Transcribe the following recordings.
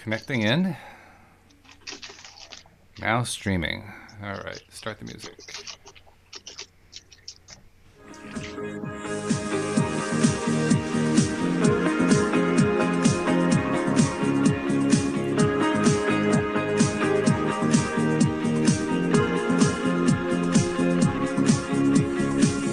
Connecting in. Now streaming. All right, start the music.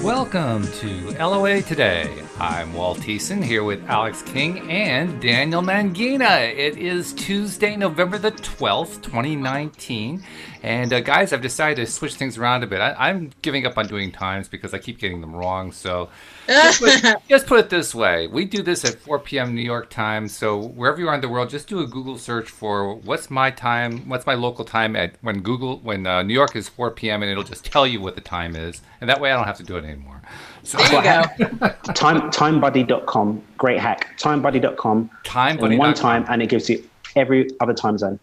Welcome to LOA Today. I'm Walt Thiessen here with Alex King and Daniel Mangina. It is Tuesday, November the 12th, 2019. And guys, I've decided to switch things around a bit. I'm giving up on doing times because I keep getting them wrong. So just put it this way. We do this at 4 p.m. New York time. So wherever you are in the world, just do a Google search for what's my time, what's my local time at when New York is 4 p.m. and it'll just tell you what the time is. And that way I don't have to do it anymore. So there you go. Timebuddy.com, great hack. Timebuddy.com. Timebuddy.com. One time, and it gives you every other time zone.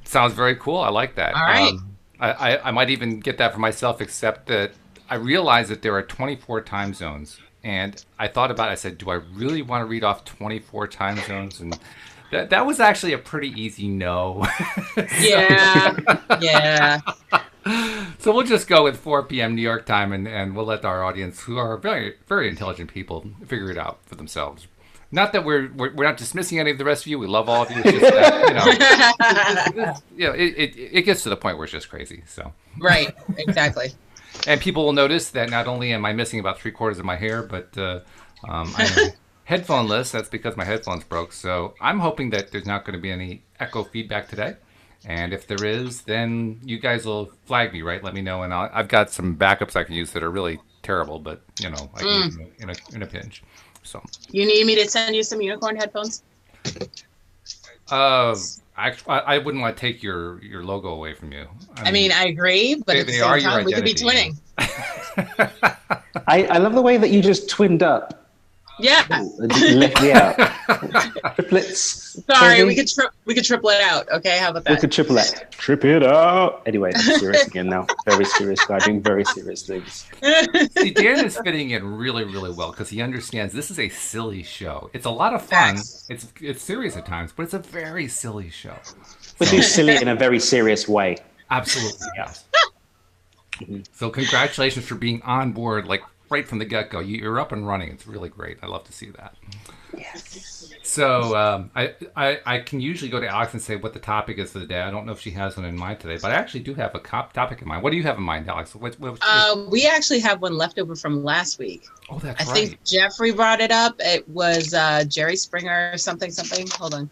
Sounds very cool. I like that. All right. I might even get that for myself, except that I realize that there are 24 time zones. And I thought about it. I said, do I really want to read off 24 time zones? And that was actually a pretty easy no. Yeah. Yeah. So we'll just go with 4 p.m. New York time, and we'll let our audience, who are very, very intelligent people, figure it out for themselves. Not that we're not dismissing any of the rest of you. We love all of you. It's just that, it gets to the point where it's just crazy. So Right. Exactly. And people will notice that not only am I missing about 3/4 of my hair, but I'm headphoneless. That's because my headphones broke. So I'm hoping that there's not going to be any echo feedback today. And if there is, then you guys will flag me, right? Let me know, and I've got some backups I can use that are really terrible, but I can use them in a pinch. So You need me to send you some unicorn headphones? I wouldn't want to take your logo away from you. I mean, I agree, but at the same time, we could be twinning. I love the way that you just twinned up. Yeah. Left me out. Triplets. Sorry, we could triple it out. Okay, how about that? We could triple it. Trip it out. Anyway, I'm serious again now. Very serious guy doing very serious things. See, Dan is fitting in really, really well because he understands this is a silly show. It's a lot of fun. It's serious at times, but it's a very silly show. We do silly in a very serious way. Absolutely, yes. So congratulations for being on board, like right from the get-go. You're up and running. It's really great. I love to see that. Yes. So I can usually go to Alex and say what the topic is for the day. I don't know if she has one in mind today, but I actually do have a topic in mind. What do you have in mind, Alex? We actually have one left over from last week. Oh, that's right. I think Jeffrey brought it up. It was Jerry Springer something. Hold on.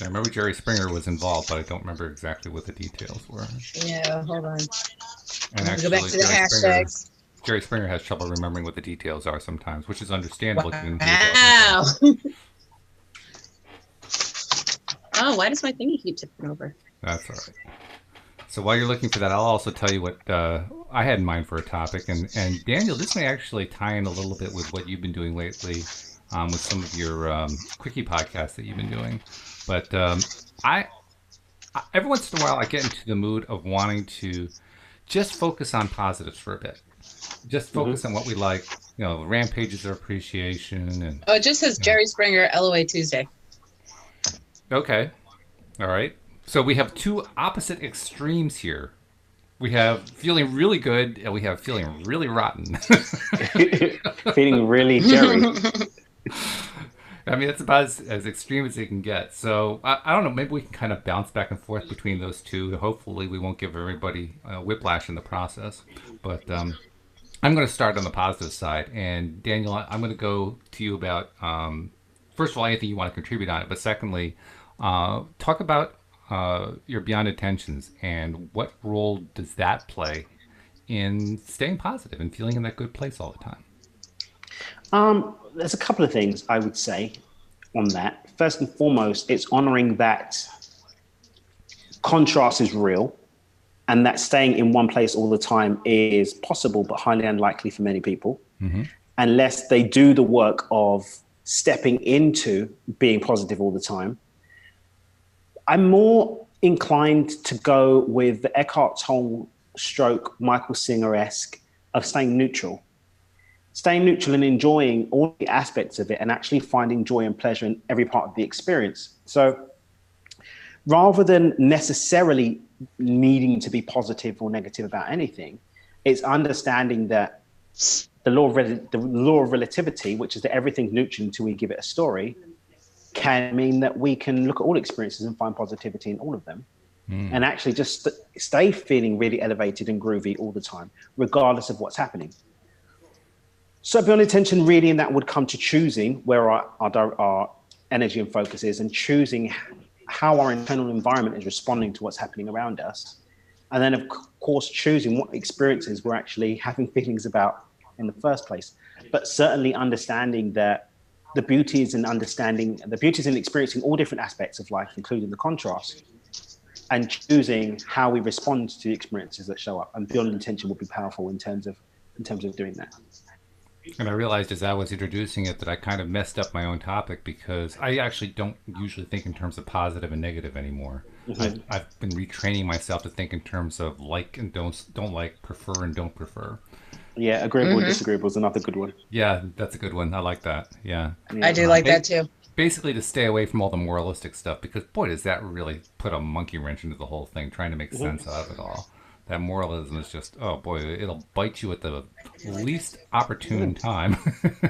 I remember Jerry Springer was involved, but I don't remember exactly what the details were. Yeah, hold on. And actually, go back to the hashtags. Jerry Springer has trouble remembering what the details are sometimes, which is understandable. Wow. Oh, why does my thingy keep tipping over? That's all right. So while you're looking for that, I'll also tell you what I had in mind for a topic. And Daniel, this may actually tie in a little bit with what you've been doing lately with some of your quickie podcasts that you've been doing. But I every once in a while, I get into the mood of wanting to just focus on positives for a bit. Just focus on what we like, rampages of appreciation. And it just says Jerry Springer, LOA Tuesday. Okay. All right. So we have two opposite extremes here. We have feeling really good, and we have feeling really rotten. Feeling really Jerry. I mean, it's about as extreme as it can get. So I don't know. Maybe we can kind of bounce back and forth between those two. Hopefully, we won't give everybody whiplash in the process. But I'm going to start on the positive side. And Daniel, I'm going to go to you about first of all anything you want to contribute on it. But secondly, talk about your beyond intentions and what role does that play in staying positive and feeling in that good place all the time. There's a couple of things I would say on that. First and foremost, it's honoring that contrast is real and that staying in one place all the time is possible, but highly unlikely for many people, unless they do the work of stepping into being positive all the time. I'm more inclined to go with the Eckhart Tolle stroke Michael Singer-esque of staying neutral. staying neutral and enjoying all the aspects of it and actually finding joy and pleasure in every part of the experience. So rather than necessarily needing to be positive or negative about anything, it's understanding that the law of relativity, which is that everything's neutral until we give it a story, can mean that we can look at all experiences and find positivity in all of them. And actually just stay feeling really elevated and groovy all the time, regardless of what's happening. So beyond intention, really, and that would come to choosing where our energy and focus is, and choosing how our internal environment is responding to what's happening around us. And then, of course, choosing what experiences we're actually having feelings about in the first place. But certainly understanding that the beauty is in experiencing all different aspects of life, including the contrast, and choosing how we respond to the experiences that show up. And beyond intention will be powerful in terms of doing that. And I realized as I was introducing it that I kind of messed up my own topic, because I actually don't usually think in terms of positive and negative anymore. I've been retraining myself to think in terms of like and don't like, prefer and don't prefer. Yeah, agreeable and disagreeable is another good one. Yeah, that's a good one. I like that. Yeah. I do like that too. Basically to stay away from all the moralistic stuff, because boy, does that really put a monkey wrench into the whole thing, trying to make sense out of it all. That moralism is just, oh boy, it'll bite you at the least opportune time.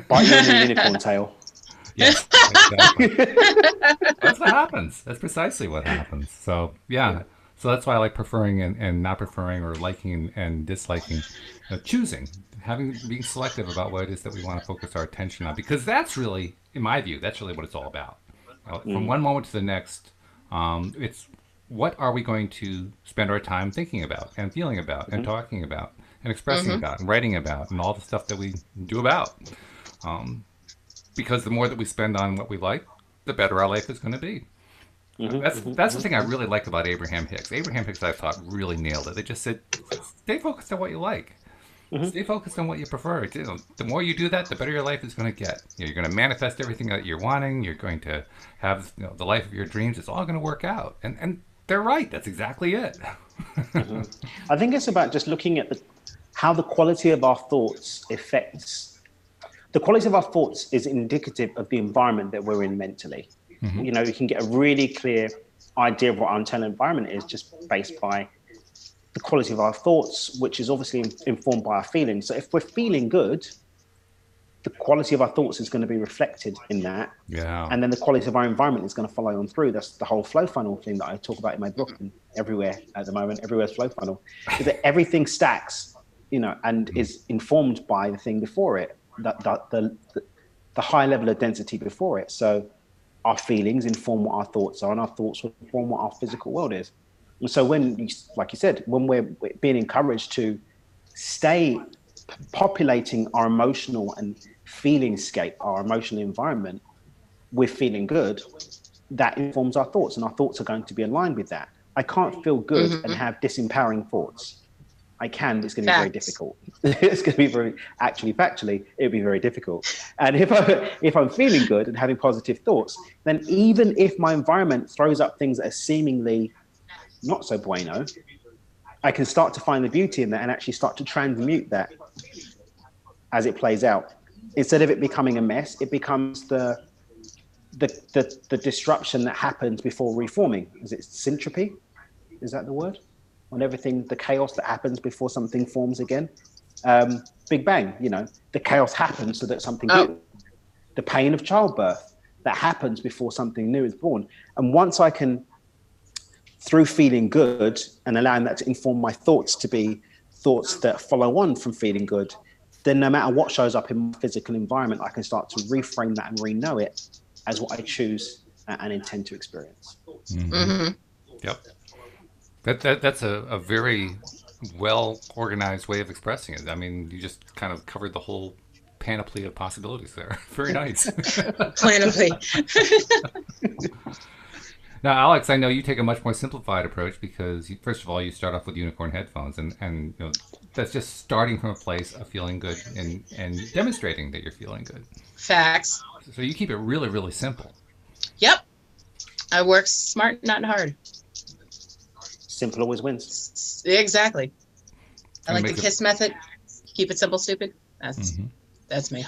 Bite you in the unicorn tail. Yes, exactly. That's what happens. That's precisely what happens. So, yeah. So that's why I like preferring and not preferring, or liking and disliking. Choosing, being selective about what it is that we want to focus our attention on. Because that's really, in my view, that's really what it's all about. From one moment to the next, it's what are we going to spend our time thinking about and feeling about and talking about and expressing about and writing about and all the stuff that we do about. Because the more that we spend on what we like, the better our life is going to be. That's the thing I really like about Abraham Hicks. Abraham Hicks, I thought, really nailed it. They just said, stay focused on what you like. Stay focused on what you prefer. The more you do that, the better your life is going to get. You're going to manifest everything that you're wanting. You're going to have the life of your dreams. It's all going to work out. And they're right. That's exactly it. I think it's about just looking at how the quality of our thoughts affects. The quality of our thoughts is indicative of the environment that we're in mentally. You can get a really clear idea of what our internal environment is just based by the quality of our thoughts, which is obviously informed by our feelings. So if we're feeling good, the quality of our thoughts is going to be reflected in that. Yeah. And then the quality of our environment is going to follow on through. That's the whole flow funnel thing that I talk about in my book, and everywhere at the moment, everywhere's flow funnel, is that everything stacks, and is informed by the thing before it, the high level of density before it. So our feelings inform what our thoughts are, and our thoughts will inform what our physical world is. And so like you said, when we're being encouraged to stay populating our emotional and feeling scape, our emotional environment with feeling good, that informs our thoughts, and our thoughts are going to be aligned with that. I can't feel good and have disempowering thoughts. I can, but it's going to be very difficult. It's going to be factually, it'll be very difficult. And if I'm feeling good and having positive thoughts, then even if my environment throws up things that are seemingly not so bueno, I can start to find the beauty in that and actually start to transmute that as it plays out. Instead of it becoming a mess, it becomes the disruption that happens before reforming. Is it syntropy? Is that the word? On everything, the chaos that happens before something forms again. Big Bang, the chaos happens so that something new. The pain of childbirth that happens before something new is born. And once I can, through feeling good and allowing that to inform my thoughts to be thoughts that follow on from feeling good, then no matter what shows up in my physical environment, I can start to reframe that and re-know it as what I choose and intend to experience. Yep. That's a very well organized way of expressing it. I mean, you just kind of covered the whole panoply of possibilities there. Very nice. Panoply. Now, Alex, I know you take a much more simplified approach because, first of all, you start off with unicorn headphones, and that's just starting from a place of feeling good and demonstrating that you're feeling good. Facts. So you keep it really, really simple. Yep. I work smart, not hard. Simple always wins. Exactly. I like the KISS method. Keep it simple, stupid. That's That's me.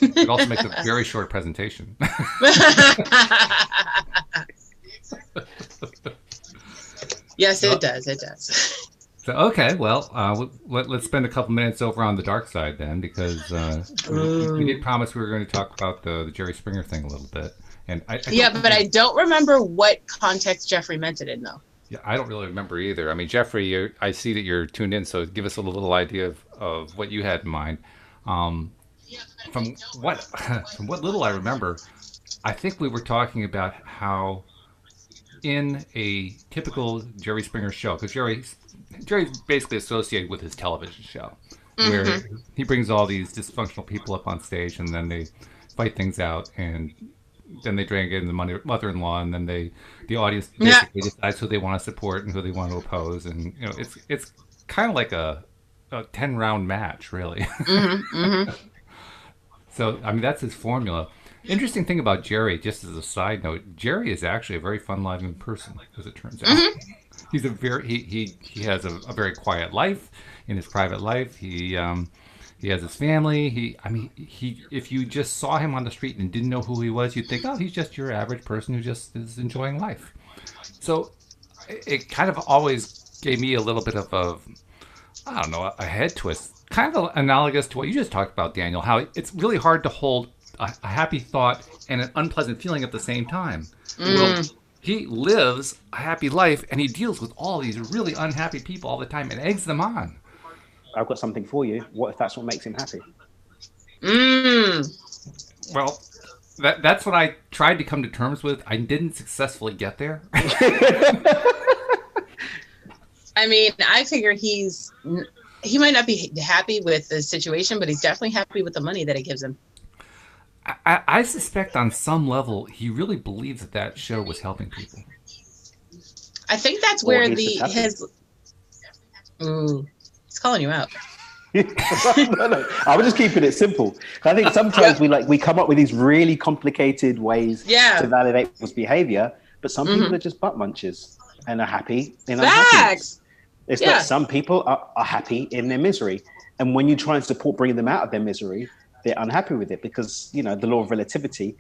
It also makes a very short presentation. Yes, it does. It does. So, okay, well, let's spend a couple minutes over on the dark side then, because we did promise we were going to talk about the Jerry Springer thing a little bit. And but I don't remember what context Jeffrey meant it in, though. Yeah, I don't really remember either. I mean, Jeffrey, I see that you're tuned in, so give us a little idea of what you had in mind. From what from what little I remember, I think we were talking about how in a typical Jerry Springer show, because Jerry's basically associated with his television show, where he brings all these dysfunctional people up on stage, and then they fight things out, and then they drag in the mother-in-law, and then the audience basically decides who they want to support and who they want to oppose, and it's kind of like a 10-round match, really. So I mean, that's his formula. Interesting thing about Jerry, just as a side note, Jerry is actually a very fun-loving person, as it turns out. He's he has a very quiet life in his private life. He has his family. If you just saw him on the street and didn't know who he was, you'd think, oh, he's just your average person who just is enjoying life. So it kind of always gave me a little bit of a head twist, kind of analogous to what you just talked about, Daniel, how it's really hard to hold a happy thought and an unpleasant feeling at the same time. Well, he lives a happy life, and he deals with all these really unhappy people all the time and eggs them on. I've got something for you. What if that's what makes him happy? Well, that's what I tried to come to terms with. I didn't successfully get there. I mean, I figure he might not be happy with the situation, but he's definitely happy with the money that it gives him. I suspect on some level he really believes that show was helping people. I think that's where he's calling you out. No. I was just keeping it simple. I think sometimes we come up with these really complicated ways to validate people's behavior, but some people are just butt munchers and are happy in unhappiness. It's like some people are happy in their misery, and when you try and support bringing them out of their misery, they're unhappy with it because, the law of relativity,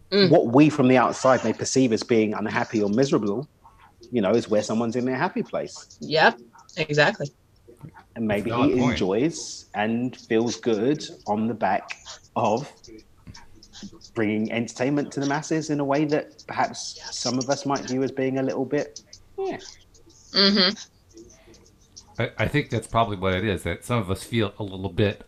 what we from the outside may perceive as being unhappy or miserable, is where someone's in their happy place. Yep, exactly. And maybe he enjoys and feels good on the back of bringing entertainment to the masses in a way that perhaps some of us might view as being a little bit, I think that's probably what it is, that some of us feel a little bit,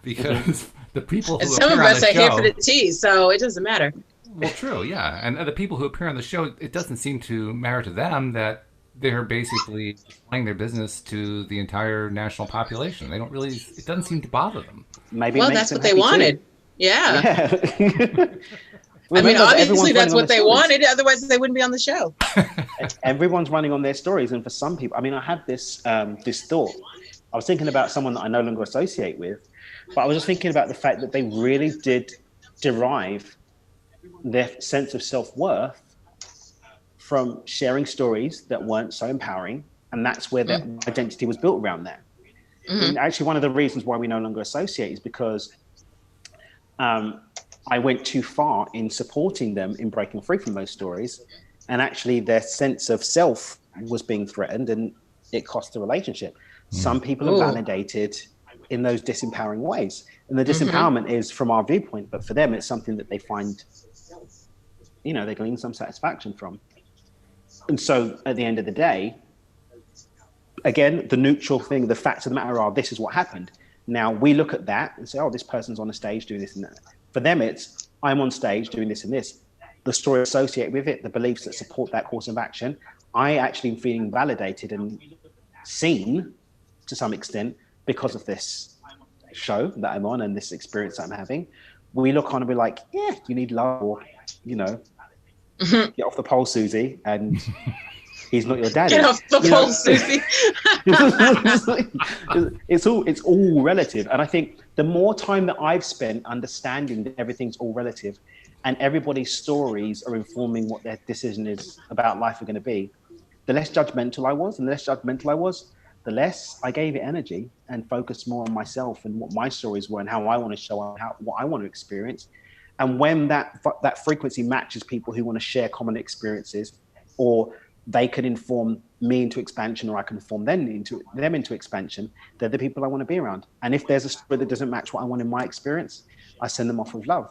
because the people who some of us are here for the tea, so it doesn't matter. Well, true, yeah. And the people who appear on the show, it doesn't seem to matter to them that they're basically selling their business to the entire national population. They don't really, it doesn't seem to bother them. Maybe that's what they wanted. Too. Yeah. I mean, obviously that's what they wanted. Otherwise, they wouldn't be on the show. Everyone's running on their stories. And for some people, I mean, I had this thought. I was thinking about someone that I no longer associate with, but I was just thinking about the fact that they really did derive their sense of self-worth from sharing stories that weren't so empowering. And that's where their identity was built around that. And actually, one of the reasons why we no longer associate is because I went too far in supporting them in breaking free from those stories. And actually, their sense of self was being threatened, and it cost the relationship. Some people are validated in those disempowering ways. And the disempowerment is from our viewpoint, but for them, it's something that they find, they glean some satisfaction from. And so at the end of the day, again, the neutral thing, the facts of the matter are, this is what happened. Now we look at that and say, oh, this person's on the stage doing this and that. For them, it's, I'm on stage doing this and this. The story associated with it, the beliefs that support that course of action, I actually am feeling validated and seen to some extent because of this show that I'm on and this experience that I'm having. We look on and be like, yeah, you need love, or, get off the pole, Susie, and he's not your daddy. Get off the pole, Susie. It's all relative. And I think the more time that I've spent understanding that everything's all relative and everybody's stories are informing what their decision is about life are going to be, the less judgmental I was. And the less judgmental I was, the less I gave it energy and focused more on myself and what my stories were and how I want to show up, what I want to experience. And when that frequency matches people who want to share common experiences, or they can inform me into expansion, or I can inform them into expansion, they're the people I want to be around. And if there's a story that doesn't match what I want in my experience, I send them off with love.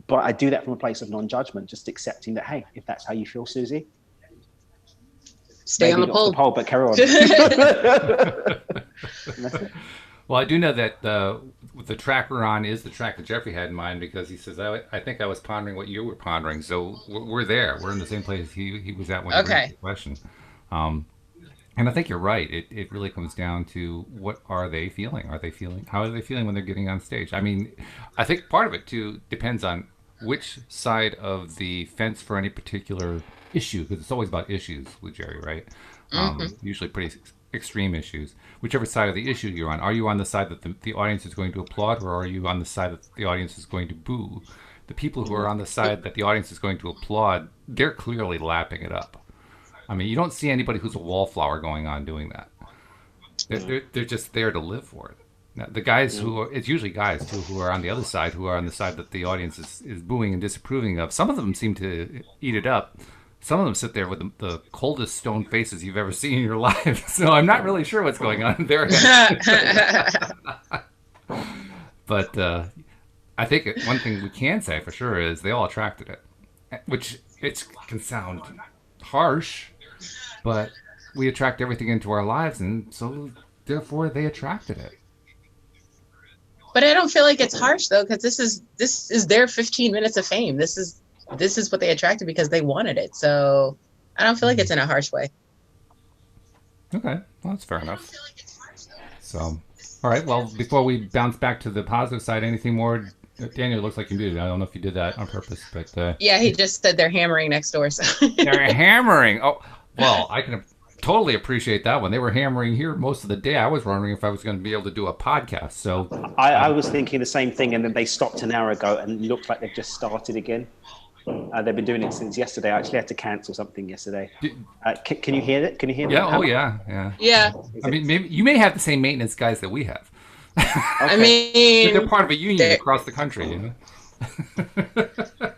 But I do that from a place of non-judgment, just accepting that, hey, if that's how you feel, Susie, stay on the pole. But carry on. Well, I do know that the track we're on is the track that Jeffrey had in mind, because he says, I think I was pondering what you were pondering. So we're there. We're in the same place he was at when he raised the question. And I think you're right. It really comes down to, what are they feeling? How are they feeling when they're getting on stage? I mean, I think part of it, too, depends on which side of the fence for any particular issue, because it's always about issues with Jerry, right? Usually pretty extreme issues. Whichever side of the issue you're on, are you on the side that the audience is going to applaud, or are you on the side that the audience is going to boo? The people who are on the side that the audience is going to applaud, they're clearly lapping it up. I mean, you don't see anybody who's a wallflower going on doing that. They're just there to live for it. Now, the guys it's usually guys too, who are on the other side, who are on the side that the audience is booing and disapproving of. Some of them seem to eat it up. Some of them sit there with the coldest stone faces you've ever seen in your life. So I'm not really sure what's going on there. But I think one thing we can say for sure is they all attracted it, which it can sound harsh, but we attract everything into our lives, and so therefore they attracted it. But I don't feel like it's harsh though, because this is their 15 minutes of fame. This is what they attracted because they wanted it. So I don't feel like it's in a harsh way. Okay, well, that's fair enough. So, all right. Well, before we bounce back to the positive side, anything more? Daniel, looks like you muted. I don't know if you did that on purpose, but yeah, he just said they're hammering next door. So they're hammering. Oh, well, I can totally appreciate that one. They were hammering here most of the day. I was wondering if I was going to be able to do a podcast. So I was thinking the same thing, and then they stopped an hour ago, and it looked like they've just started again. They've been doing it since yesterday. I actually had to cancel something yesterday. Can you hear it? Can you hear it? Yeah. Oh, yeah. Yeah. I mean, maybe you may have the same maintenance guys that we have. Okay. I mean, they're part of a union across the country, you know.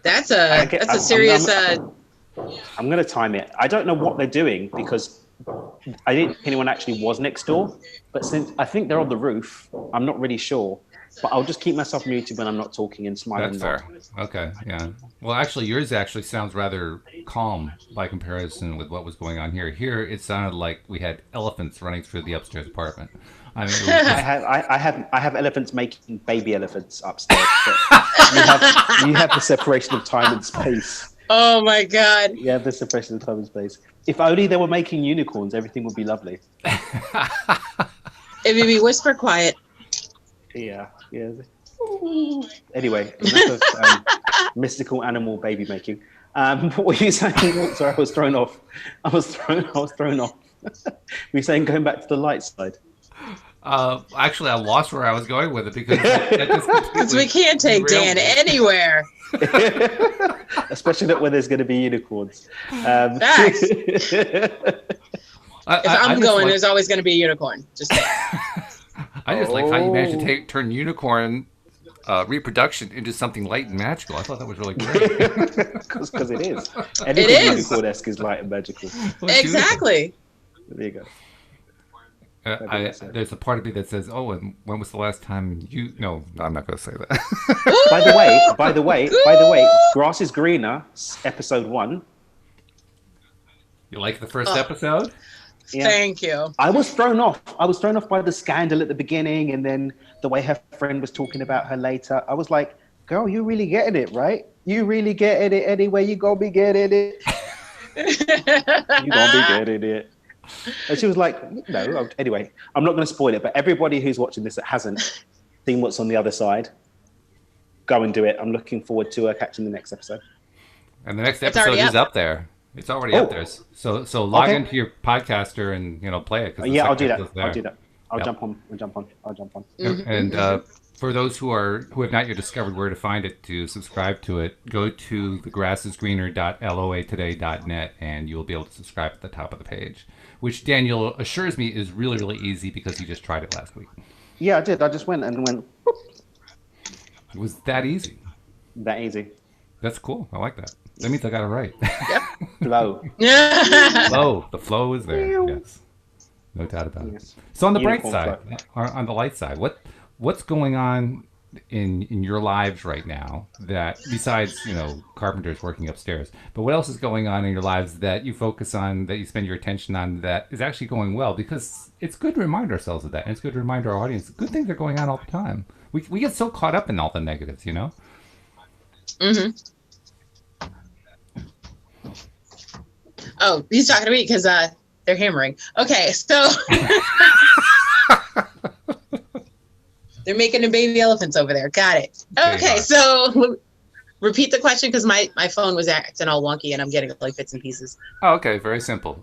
That's a serious. I'm going to time it. I don't know what they're doing, because I didn't think anyone actually was next door. But since I think they're on the roof, I'm not really sure. But I'll just keep myself muted when I'm not talking and smiling. That's fair. Okay, yeah. Well, actually, yours actually sounds rather calm by comparison with what was going on here. Here, it sounded like we had elephants running through the upstairs apartment. I mean, I have elephants making baby elephants upstairs. you have the separation of time and space. Oh my God! You have the separation of time and space. If only they were making unicorns, everything would be lovely. It would be whisper quiet. Yeah. Anyway, enough of mystical animal baby making. What were you saying? Sorry, I was thrown off. I was thrown off. Were you saying going back to the light side? Actually, I lost where I was going with it, because we can't take Dan anywhere. Especially where there's going to be unicorns. Facts. If I'm going, there's always going to be a unicorn. Just I just like how you managed to turn unicorn reproduction into something light and magical. I thought that was really great. Because it is. Anything unicorn-esque is light and magical. Exactly. There you go. There's a part of me that says, "Oh, and when was the last time you?" No, I'm not going to say that. By the way, Grass is Greener, episode 1. You like the first episode? Yeah. Thank you. I was thrown off. By the scandal at the beginning, and then the way her friend was talking about her later. I was like, "Girl, you really getting it, right? You really getting it anyway. You gonna be getting it. You gonna be getting it." And she was like, "No." Anyway, I'm not going to spoil it, but everybody who's watching this that hasn't seen what's on the other side, go and do it. I'm looking forward to catching the next episode. And the next episode is up there. It's already up there. So log into your podcaster and play it. Yeah, I'll do that. I'll jump on. I'll jump on. And for those who have not yet discovered where to find it to subscribe to it, go to thegrassisgreener.loatoday.net and you'll be able to subscribe at the top of the page, which Daniel assures me is really, really easy because he just tried it last week. Yeah, I did. I just went. Whoop. It was that easy. That easy. That's cool. I like that. That means I got it right. Yep. Flow. Flow. The flow is there. Yes. No doubt about it. So on the bright side, on the light side, what's going on in your lives right now that besides, carpenters working upstairs, but what else is going on in your lives that you focus on, that you spend your attention on, that is actually going well? Because it's good to remind ourselves of that, and it's good to remind our audience good things are going on all the time. We get so caught up in all the negatives, Mm-hmm. Oh, he's talking to me because they're hammering. Okay, so they're making the baby elephants over there. Got it. Okay, so repeat the question because my phone was acting all wonky and I'm getting like bits and pieces. Oh, okay, very simple.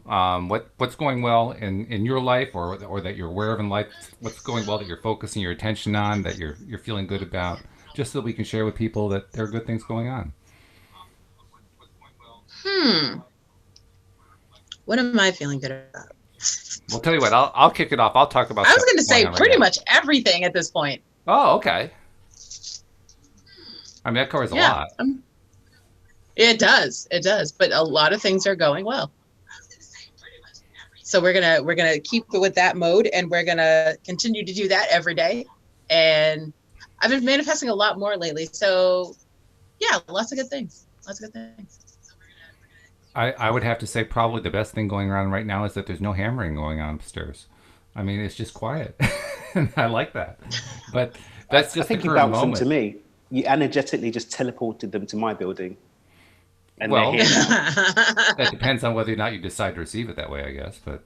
What's going well in your life or that you're aware of in life? What's going well that you're focusing your attention on, that you're feeling good about, just so we can share with people that there are good things going on. What am I feeling good about? Well, tell you what, I'll kick it off. I'll talk about. I was going to say pretty much everything at this point. Oh, okay. I mean, that covers a lot. It does. But a lot of things are going well. So we're gonna keep it with that mode, and we're gonna continue to do that every day. And I've been manifesting a lot more lately. So yeah, lots of good things. I would have to say probably the best thing going on right now is that there's no hammering going on upstairs. I mean, it's just quiet. And I like that. But that's just I think you bounced them to me. You energetically just teleported them to my building. And well, they're here now. That depends on whether or not you decide to receive it that way, I guess. But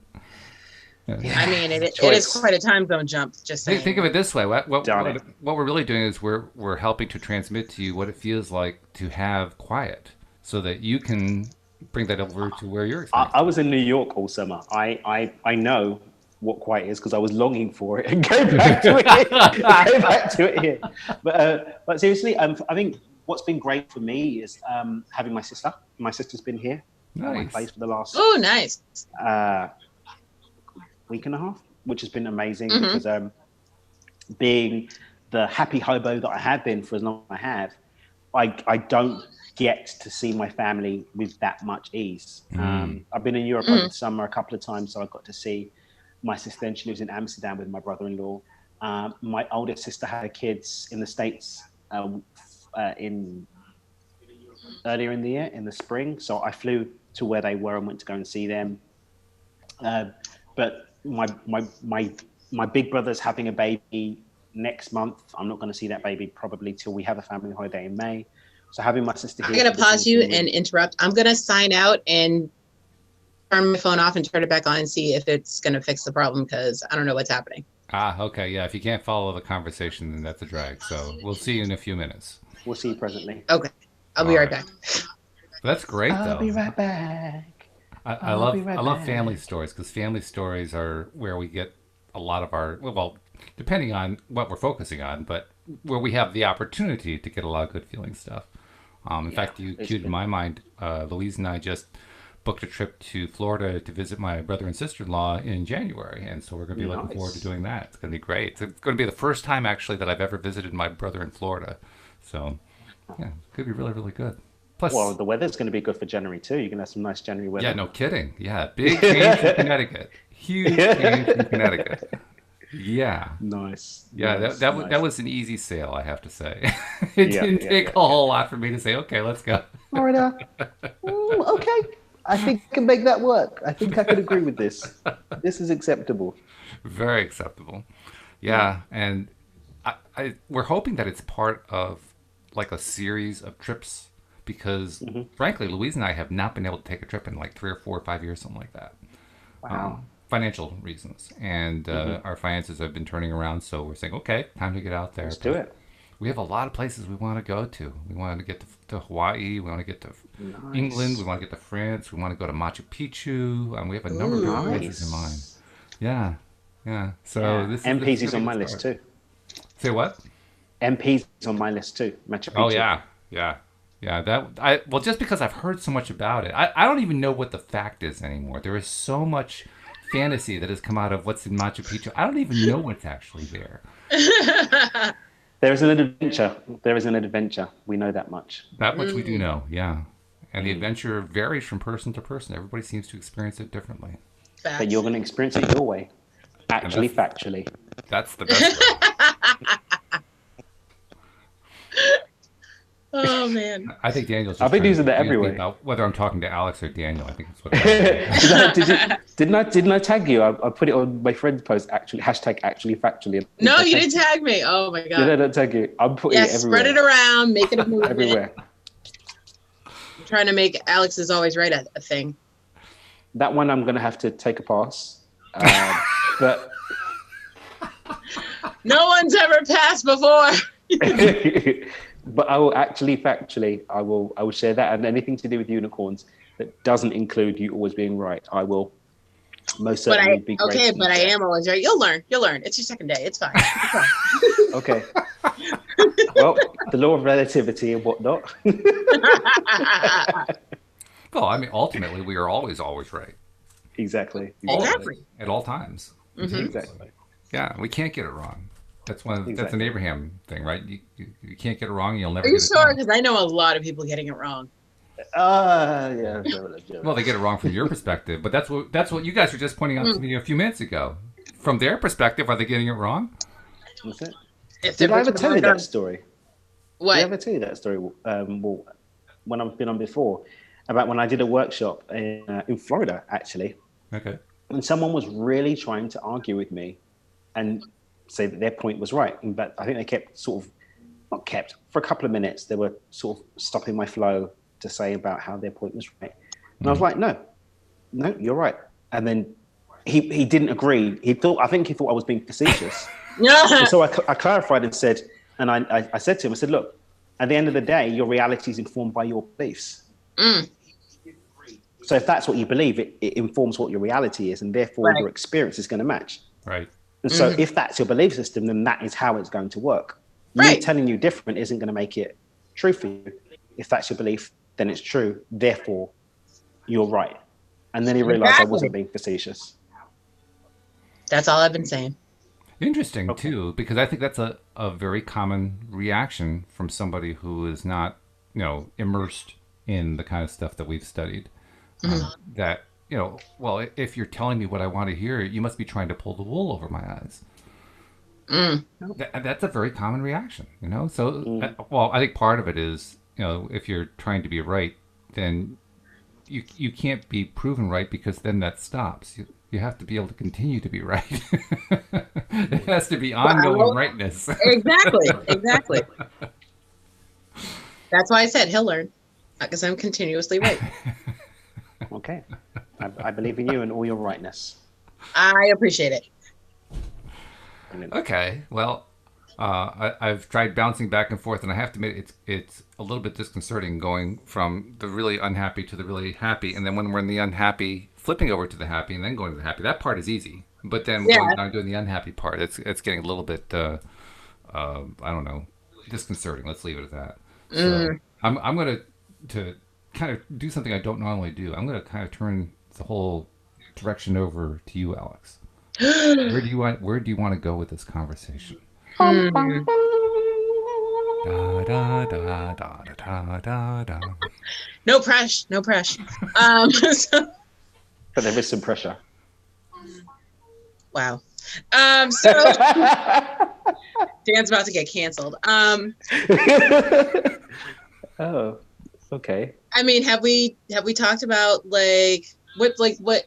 I mean, it is quite a time zone jump. Just saying. Think of it this way: what we're really doing is we're helping to transmit to you what it feels like to have quiet, so that you can bring that over to where you're experiencing. I was in New York all summer. I know what quiet is because I was longing for it and go back to it here. But seriously, I think what's been great for me is having my sister. My sister's been here at my place for the last week and a half, which has been amazing because being the happy hobo that I have been for as long as I have, I don't get to see my family with that much ease. I've been in Europe over the summer a couple of times, so I got to see my sister, and she lives in Amsterdam with my brother-in-law. My oldest sister had kids in the States earlier in the year, in the spring, so I flew to where they were and went to go and see them. But my big brother's having a baby next month. I'm not going to see that baby probably till we have a family holiday in May. So having my sister here. I'm going to pause you and interrupt. I'm going to sign out and turn my phone off and turn it back on and see if it's going to fix the problem because I don't know what's happening. Okay. Yeah. If you can't follow the conversation, then that's a drag. So we'll see you in a few minutes. We'll see you presently. Okay. I'll be right back. That's great, though. I'll be right back. I love family stories because family stories are where we get a lot of our, well, depending on what we're focusing on, but where we have the opportunity to get a lot of good feeling stuff. In fact, you cued in my mind, Louise and I just booked a trip to Florida to visit my brother and sister-in-law in January, and so we're going to be looking forward to doing that. It's going to be great. It's going to be the first time, actually, that I've ever visited my brother in Florida. So, yeah, it could be really, really good. Plus, well, the weather's going to be good for January, too. You're going to have some nice January weather. Yeah, no kidding. Yeah, big change in Connecticut. Huge change in Connecticut. Yeah. Nice. Yeah, that was an easy sale, I have to say. It didn't take a whole lot for me to say, okay, let's go. Florida. Okay. I think I can make that work. I think I could agree with this. This is acceptable. Very acceptable. Yeah, and we're hoping that it's part of like a series of trips because, frankly, Louise and I have not been able to take a trip in like 3 or 4 or 5 years, something like that. Wow. Financial reasons. And our finances have been turning around, so we're saying, okay, time to get out there. Let's do it. We have a lot of places we want to go to. We want to get to Hawaii. We want to get to England. We want to get to France. We want to go to Machu Picchu. We have a number of different places in mind. Yeah. Yeah. So Yeah. this MPs is is on really my good list start. too. Say what? MPs is on my list too. Machu Oh Picchu. yeah, yeah, yeah. Well, just because I've heard so much about it, I don't even know what the fact is anymore. There is so much fantasy that has come out of what's in Machu Picchu. I don't even know what's actually there. There is an adventure. There is an adventure. We know that much. That much we do know, yeah. And the Mm. adventure varies from person to person. Everybody seems to experience it differently. But you're going to experience it your way. And Actually, factually. that's the best way. Oh man. I think Daniel's I just think trying these to are the confuse me everywhere. about whether I'm talking to Alex or Daniel. I think that's what it is. Didn't I tag you? I put it on my friend's post. Actually, hashtag actually factually. No, you didn't tag me. Oh my god. Did I not tag you? I'm putting it everywhere. Spread it around, make it a movement. Everywhere. I'm trying to make Alex is always right at a thing. That one I'm going to have to take a pass. But no one's ever passed before. but I will actually factually I will share that, and anything to do with unicorns that doesn't include you always being right, I will most certainly be great. Okay, but I am always right. You'll learn. It's your second day. It's fine. Okay. Well, the law of relativity and whatnot. Well, I mean, ultimately, we are always right. Exactly. Exactly. At all times. Mm-hmm. Exactly. Yeah, we can't get it wrong. That's that's an Exactly. Abraham thing, right? You can't get it wrong, you'll never Are you get it sure? done. Because I know a lot of people getting it wrong. Yeah. Well, they get it wrong from your perspective, but that's what you guys were just pointing out to me a few minutes ago. From their perspective, are they getting it wrong? That's it. If Did they're I ever tell you that story? What? Did I ever tell you that story? Well, when I've been on before, about when I did a workshop in Florida, actually, Okay. and someone was really trying to argue with me and say that their point was right. But I think they kept not kept, for a couple of minutes, they were sort of stopping my flow to say about how their point was right. And I was like, no, you're right. And then he didn't agree. I think he thought I was being facetious. And so I clarified and said, and I said to him, I said, look, at the end of the day, your reality is informed by your beliefs. So if that's what you believe, it informs what your reality is, and therefore your experience is going to match. Right. And so if that's your belief system, then that is how it's going to work. Right. Me telling you different isn't going to make it true for you. If that's your belief, then it's true. Therefore, you're right. And then he realized I wasn't being facetious. That's all I've been saying. Interesting, too, because I think that's a very common reaction from somebody who is not, immersed in the kind of stuff that we've studied. That, well, if you're telling me what I want to hear, you must be trying to pull the wool over my eyes. That's a very common reaction, So, well, I think part of it is, if you're trying to be right, then you can't be proven right, because then that stops. You have to be able to continue to be right. It has to be ongoing rightness. Exactly. That's why I said he'll learn, because I'm continuously right. Okay. I believe in you and all your rightness. I appreciate it. Okay. Well, I've tried bouncing back and forth, and I have to admit it's a little bit disconcerting going from the really unhappy to the really happy, and then when we're in the unhappy, flipping over to the happy, and then going to the happy. That part is easy, but then when I'm doing the unhappy part, it's getting a little bit I don't know, disconcerting. Let's leave it at that. So I'm going to kind of do something I don't normally do. I'm going to kind of turn the whole direction over to you, Alex. Where do you want to go with this conversation? Da, da, da, da, da, da, da. No pressure. But there is some pressure. Wow. So Dan's about to get canceled. Oh, okay. I mean, have we talked about what?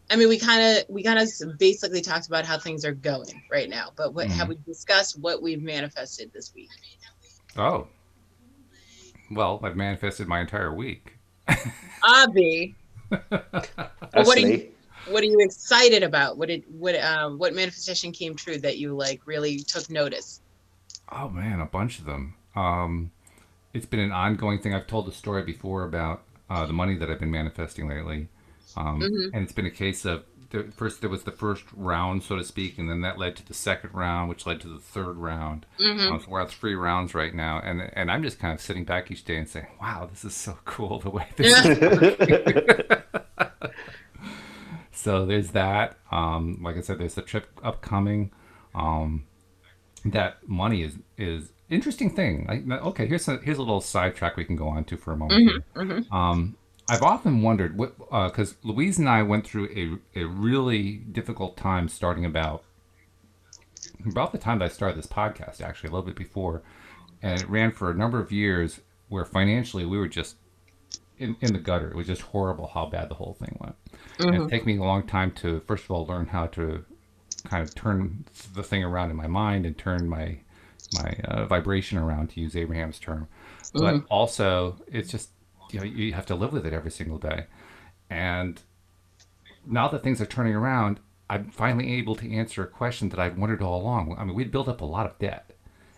I mean, we kind of basically talked about how things are going right now, but what have we discussed what we've manifested this week? Oh, well, I've manifested my entire week. Avi, what are you excited about? What manifestation came true that you really took notice? Oh man, a bunch of them. It's been an ongoing thing. I've told the story before about the money that I've been manifesting lately. And it's been a case of there was the first round, so to speak, and then that led to the second round, which led to the third round. So we're at 3 rounds right now, and I'm just kind of sitting back each day and saying, "Wow, this is so cool the way this is working." So there's that. Like I said, there's the trip upcoming. That money is interesting thing. Okay, here's a little sidetrack we can go on to for a moment. I've often wondered, because Louise and I went through a really difficult time starting about the time that I started this podcast, actually, a little bit before. And it ran for a number of years where financially we were just in the gutter. It was just horrible how bad the whole thing went. And it took me a long time to, first of all, learn how to kind of turn the thing around in my mind and turn my vibration around, to use Abraham's term. But also, it's just, you have to live with it every single day. And now that things are turning around, I'm finally able to answer a question that I've wondered all along. I mean, we'd built up a lot of debt.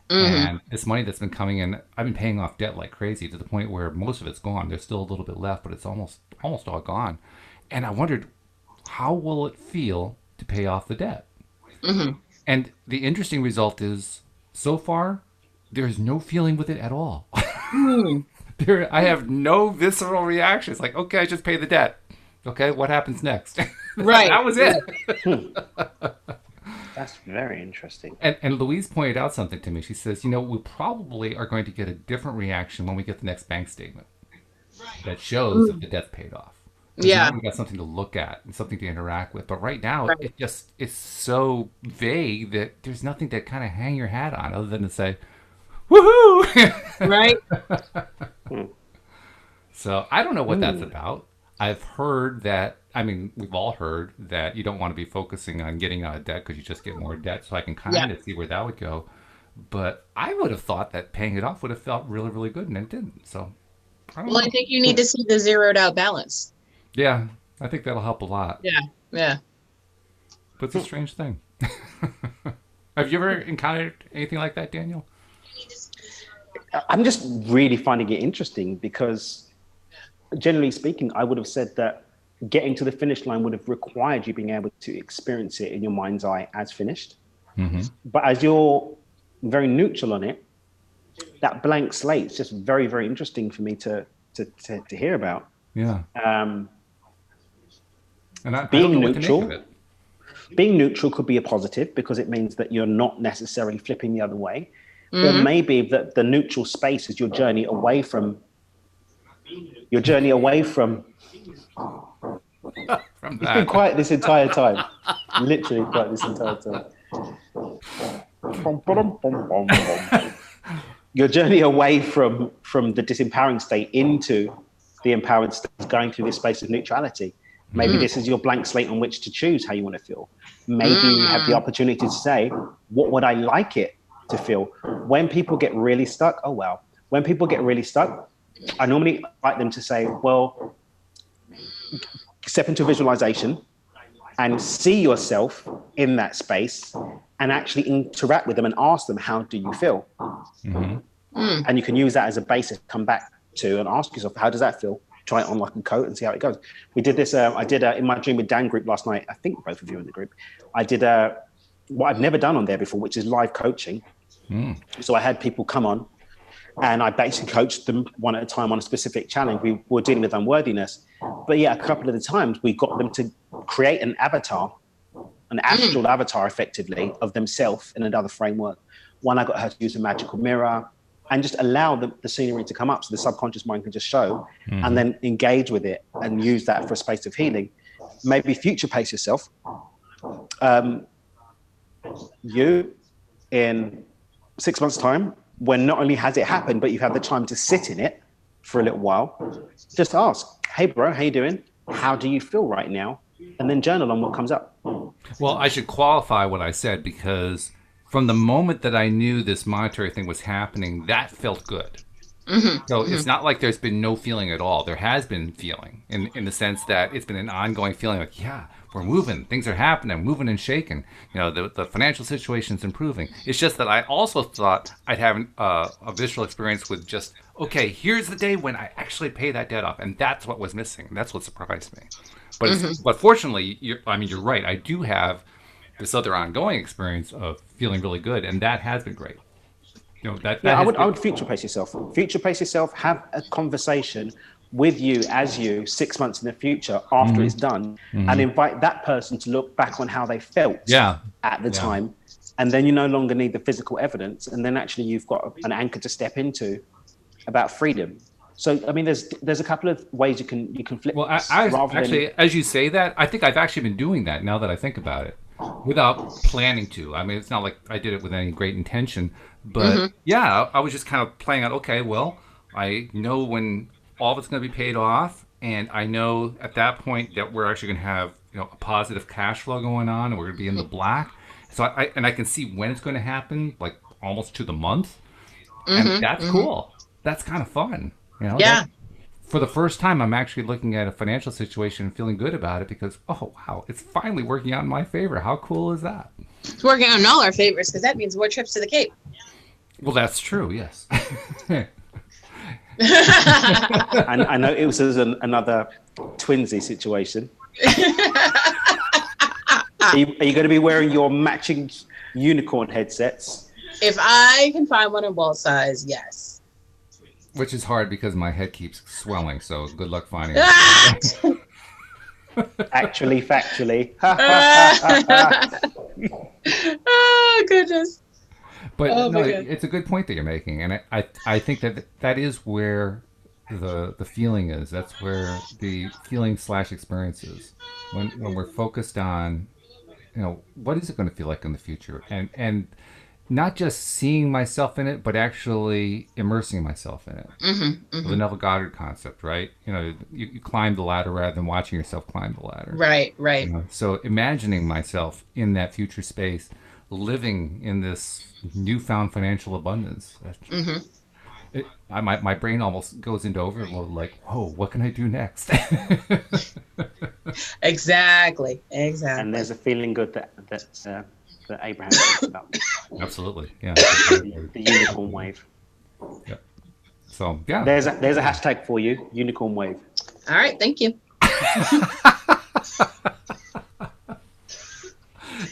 And this money that's been coming in, I've been paying off debt like crazy, to the point where most of it's gone. There's still a little bit left, but it's almost all gone. And I wondered, how will it feel to pay off the debt? And the interesting result is, so far, there's no feeling with it at all. I have no visceral reactions. Like, okay, I just pay the debt. Okay, what happens next? Right. That was it. That's very interesting. And Louise pointed out something to me. She says, we probably are going to get a different reaction when we get the next bank statement that shows that the debt's paid off. Yeah. Now we got something to look at and something to interact with. But right now, it's so vague that there's nothing to kind of hang your hat on other than to say, woohoo! Right. So I don't know what that's about. I've heard that, we've all heard that you don't want to be focusing on getting out of debt because you just get more debt. So I can kind of see where that would go. But I would have thought that paying it off would have felt really, really good, and it didn't. So I don't know. I think you need to see the zeroed out balance. Yeah, I think that'll help a lot. Yeah. But it's a strange thing. Have you ever encountered anything like that, Daniel? I'm just really finding it interesting because, generally speaking, I would have said that getting to the finish line would have required you being able to experience it in your mind's eye as finished. But as you're very neutral on it, that blank slate is just very, very interesting for me to hear about. Yeah. And being neutral could be a positive because it means that you're not necessarily flipping the other way. Or maybe that the neutral space is your journey away from from that. It's been quiet this entire time. Literally quiet this entire time. Your journey away from the disempowering state into the empowered state is going through this space of neutrality. Maybe this is your blank slate on which to choose how you want to feel. Maybe you have the opportunity to say, what would I like it to feel? When people get really stuck, when people get really stuck, I normally like them to say, well, step into visualization and see yourself in that space and actually interact with them and ask them, how do you feel? And you can use that as a basis to come back to and ask yourself, how does that feel? Try it on like a coat and see how it goes. We did this, I did in my Dream with Dan group last night. I think both of you in the group. I did what I've never done on there before, which is live coaching. So I had people come on and I basically coached them one at a time on a specific challenge. We were dealing with unworthiness. But a couple of the times we got them to create an avatar, an astral avatar effectively of themselves in another framework. One, I got her to use a magical mirror and just allow the scenery to come up so the subconscious mind can just show and then engage with it and use that for a space of healing. Maybe future pace yourself. You, in 6 months' time, when not only has it happened, but you've had the time to sit in it for a little while, just ask, hey, bro, how you doing? How do you feel right now? And then journal on what comes up. Well, I should qualify what I said, because from the moment that I knew this monetary thing was happening, that felt good. So it's not like there's been no feeling at all. There has been feeling in the sense that it's been an ongoing feeling like, we're moving, things are happening, moving and shaking. The financial situation's improving. It's just that I also thought I'd have a visceral experience with just okay, here's the day when I actually pay that debt off, and that's what was missing. That's what surprised me. But but fortunately, you're right. I do have this other ongoing experience of feeling really good, and that has been great. That Yeah, I has would I been. would future pace yourself. Future pace yourself. Have a conversation with you as you 6 months in the future after it's done, and invite that person to look back on how they felt Yeah, at the yeah. time, and then you no longer need the physical evidence, and then actually you've got an anchor to step into about freedom. So I mean, there's a couple of ways you can flip Well, this I rather than. actually, as you say that, I think I've actually been doing that now that I think about it, without planning to. I mean, it's not like I did it with any great intention, but yeah, I was just kind of playing out. Okay, well, I know when all of it's going to be paid off, and I know at that point that we're actually going to have a positive cash flow going on, and we're going to be in the black. So I can see when it's going to happen, like almost to the month, and that's cool. That's kind of fun. That Yeah. for the first time, I'm actually looking at a financial situation and feeling good about it because, oh, wow, it's finally working out in my favor. How cool is that? It's working on all our favors because that means more trips to the Cape. Well, that's true, yes. And I know it was another twinsy situation. Are you going to be wearing your matching unicorn headsets? If I can find one in ball size, yes. Which is hard because my head keeps swelling, so good luck finding it. Actually, factually. Oh, goodness. But Oh, no, my God. it's a good point that you're making, and I think that is where the feeling is. That's where the feeling / experience is. When we're focused on, what is it going to feel like in the future, and not just seeing myself in it, but actually immersing myself in it. The Neville Goddard concept, right? You climb the ladder rather than watching yourself climb the ladder. Right, right. So imagining myself in that future space, living in this newfound financial abundance. My brain almost goes into overload, like, whoa, what can I do next? Exactly. And there's a feeling good that Abraham talks about. Absolutely, yeah. The unicorn wave. Yeah. So yeah, There's a hashtag for you, unicorn wave. All right, thank you.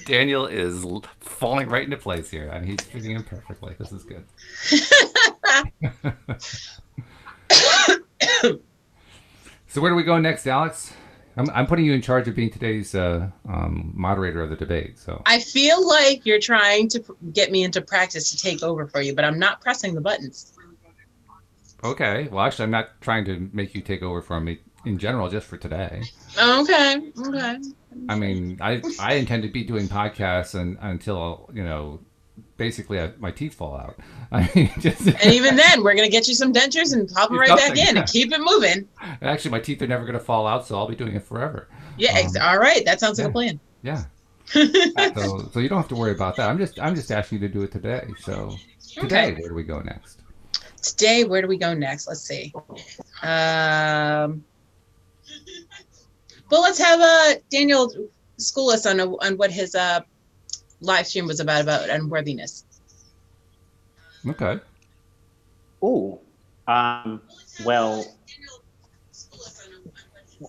Daniel is falling right into place here. I mean, he's fitting in perfectly. This is good. So where do we go next, Alex? I'm putting you in charge of being today's moderator of the debate. So I feel like you're trying to get me into practice to take over for you, but I'm not pressing the buttons. okay. Well, actually, I'm not trying to make you take over for me in general, just for today. Okay. Okay. I mean, I intend to be doing podcasts until basically my teeth fall out. I mean, just And even then, we're gonna get you some dentures and pop them right back in and keep it moving. actually my teeth are never going to fall out, so I'll be doing it forever. Yeah. All right. That sounds like a plan. Yeah. So you don't have to worry about that. I'm just asking you to do it today. So today, where do we go next? Today, where do we go next? Let's see. Well, let's have Daniel school us on what his live stream was about unworthiness. Okay. Oh, well,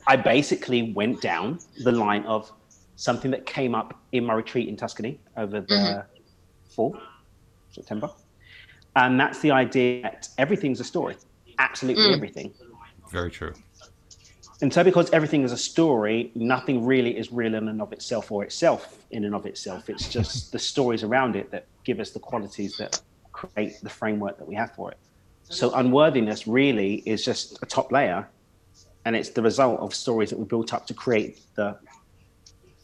I basically went down the line of something that came up in my retreat in Tuscany over the 4th September. And that's the idea that everything's a story, absolutely everything. Very true. And so because everything is a story, nothing really is real in and of itself or itself in and of itself. It's just the stories around it that give us the qualities that create the framework that we have for it. So unworthiness really is just a top layer, and it's the result of stories that we built up to create the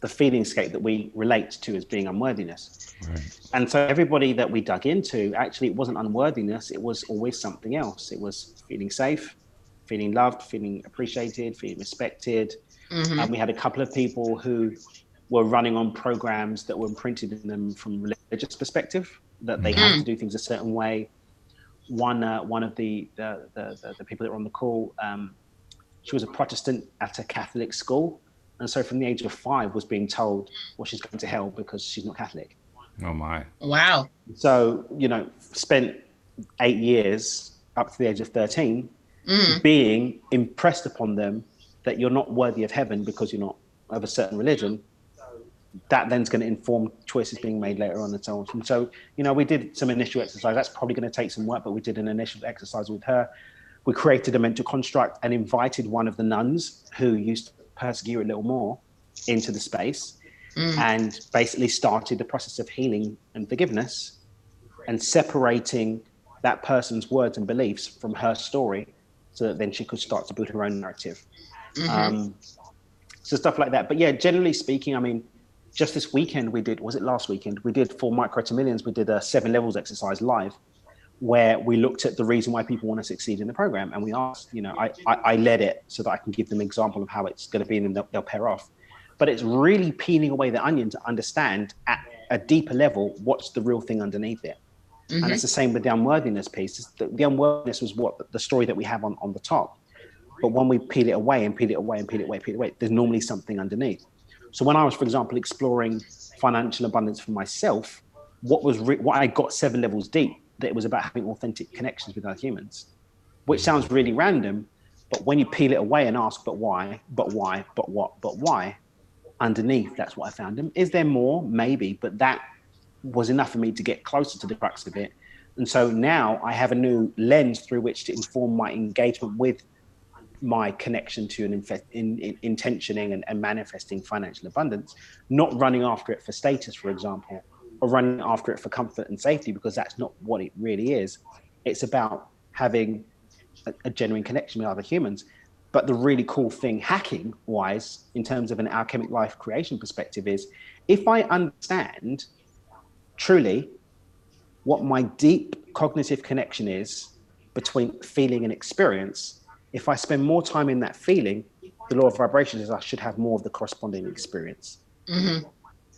feeling scape that we relate to as being unworthiness. Right. And so everybody that we dug into, actually, it wasn't unworthiness. It was always something else. It was feeling safe, feeling loved, feeling appreciated, feeling respected. And we had a couple of people who were running on programs that were imprinted in them from a religious perspective, that they have to do things a certain way. One of the people that were on the call, she was a Protestant at a Catholic school. And so from the age of 5 was being told, well, she's going to hell because she's not Catholic. Oh my. Wow. So, spent 8 years up to the age of 13, being impressed upon them that you're not worthy of heaven because you're not of a certain religion, that then's going to inform choices being made later on and so on. And so, we did some initial exercise. That's probably going to take some work, but we did an initial exercise with her. We created a mental construct and invited one of the nuns who used to persecute a little more into the space and basically started the process of healing and forgiveness and separating that person's words and beliefs from her story so that then she could start to build her own narrative. So stuff like that. But yeah, generally speaking, I mean, just this weekend last weekend, we did for Micro to Millions, we did a 7 levels exercise live where we looked at the reason why people want to succeed in the program. And we asked, I led it so that I can give them an example of how it's going to be and they'll pair off. But it's really peeling away the onion to understand at a deeper level, what's the real thing underneath it. And it's the same with the unworthiness piece. The unworthiness was the story that we have on the top. But when we peel it away and peel it away and peel it away, there's normally something underneath. So when I was, for example, exploring financial abundance for myself, what I got 7 levels deep, that it was about having authentic connections with other humans, which sounds really random. But when you peel it away and ask, but why, but why, but what, but why, underneath, that's what I found. And is there more? Maybe, but that was enough for me to get closer to the crux of it. And so now I have a new lens through which to inform my engagement with my connection to intentioning and manifesting financial abundance, not running after it for status, for example, or running after it for comfort and safety, because that's not what it really is. It's about having a genuine connection with other humans. But the really cool thing, hacking wise, in terms of an alchemic life creation perspective, is if I understand truly what my deep cognitive connection is between feeling and experience, if I spend more time in that feeling, the law of vibrations is I should have more of the corresponding experience.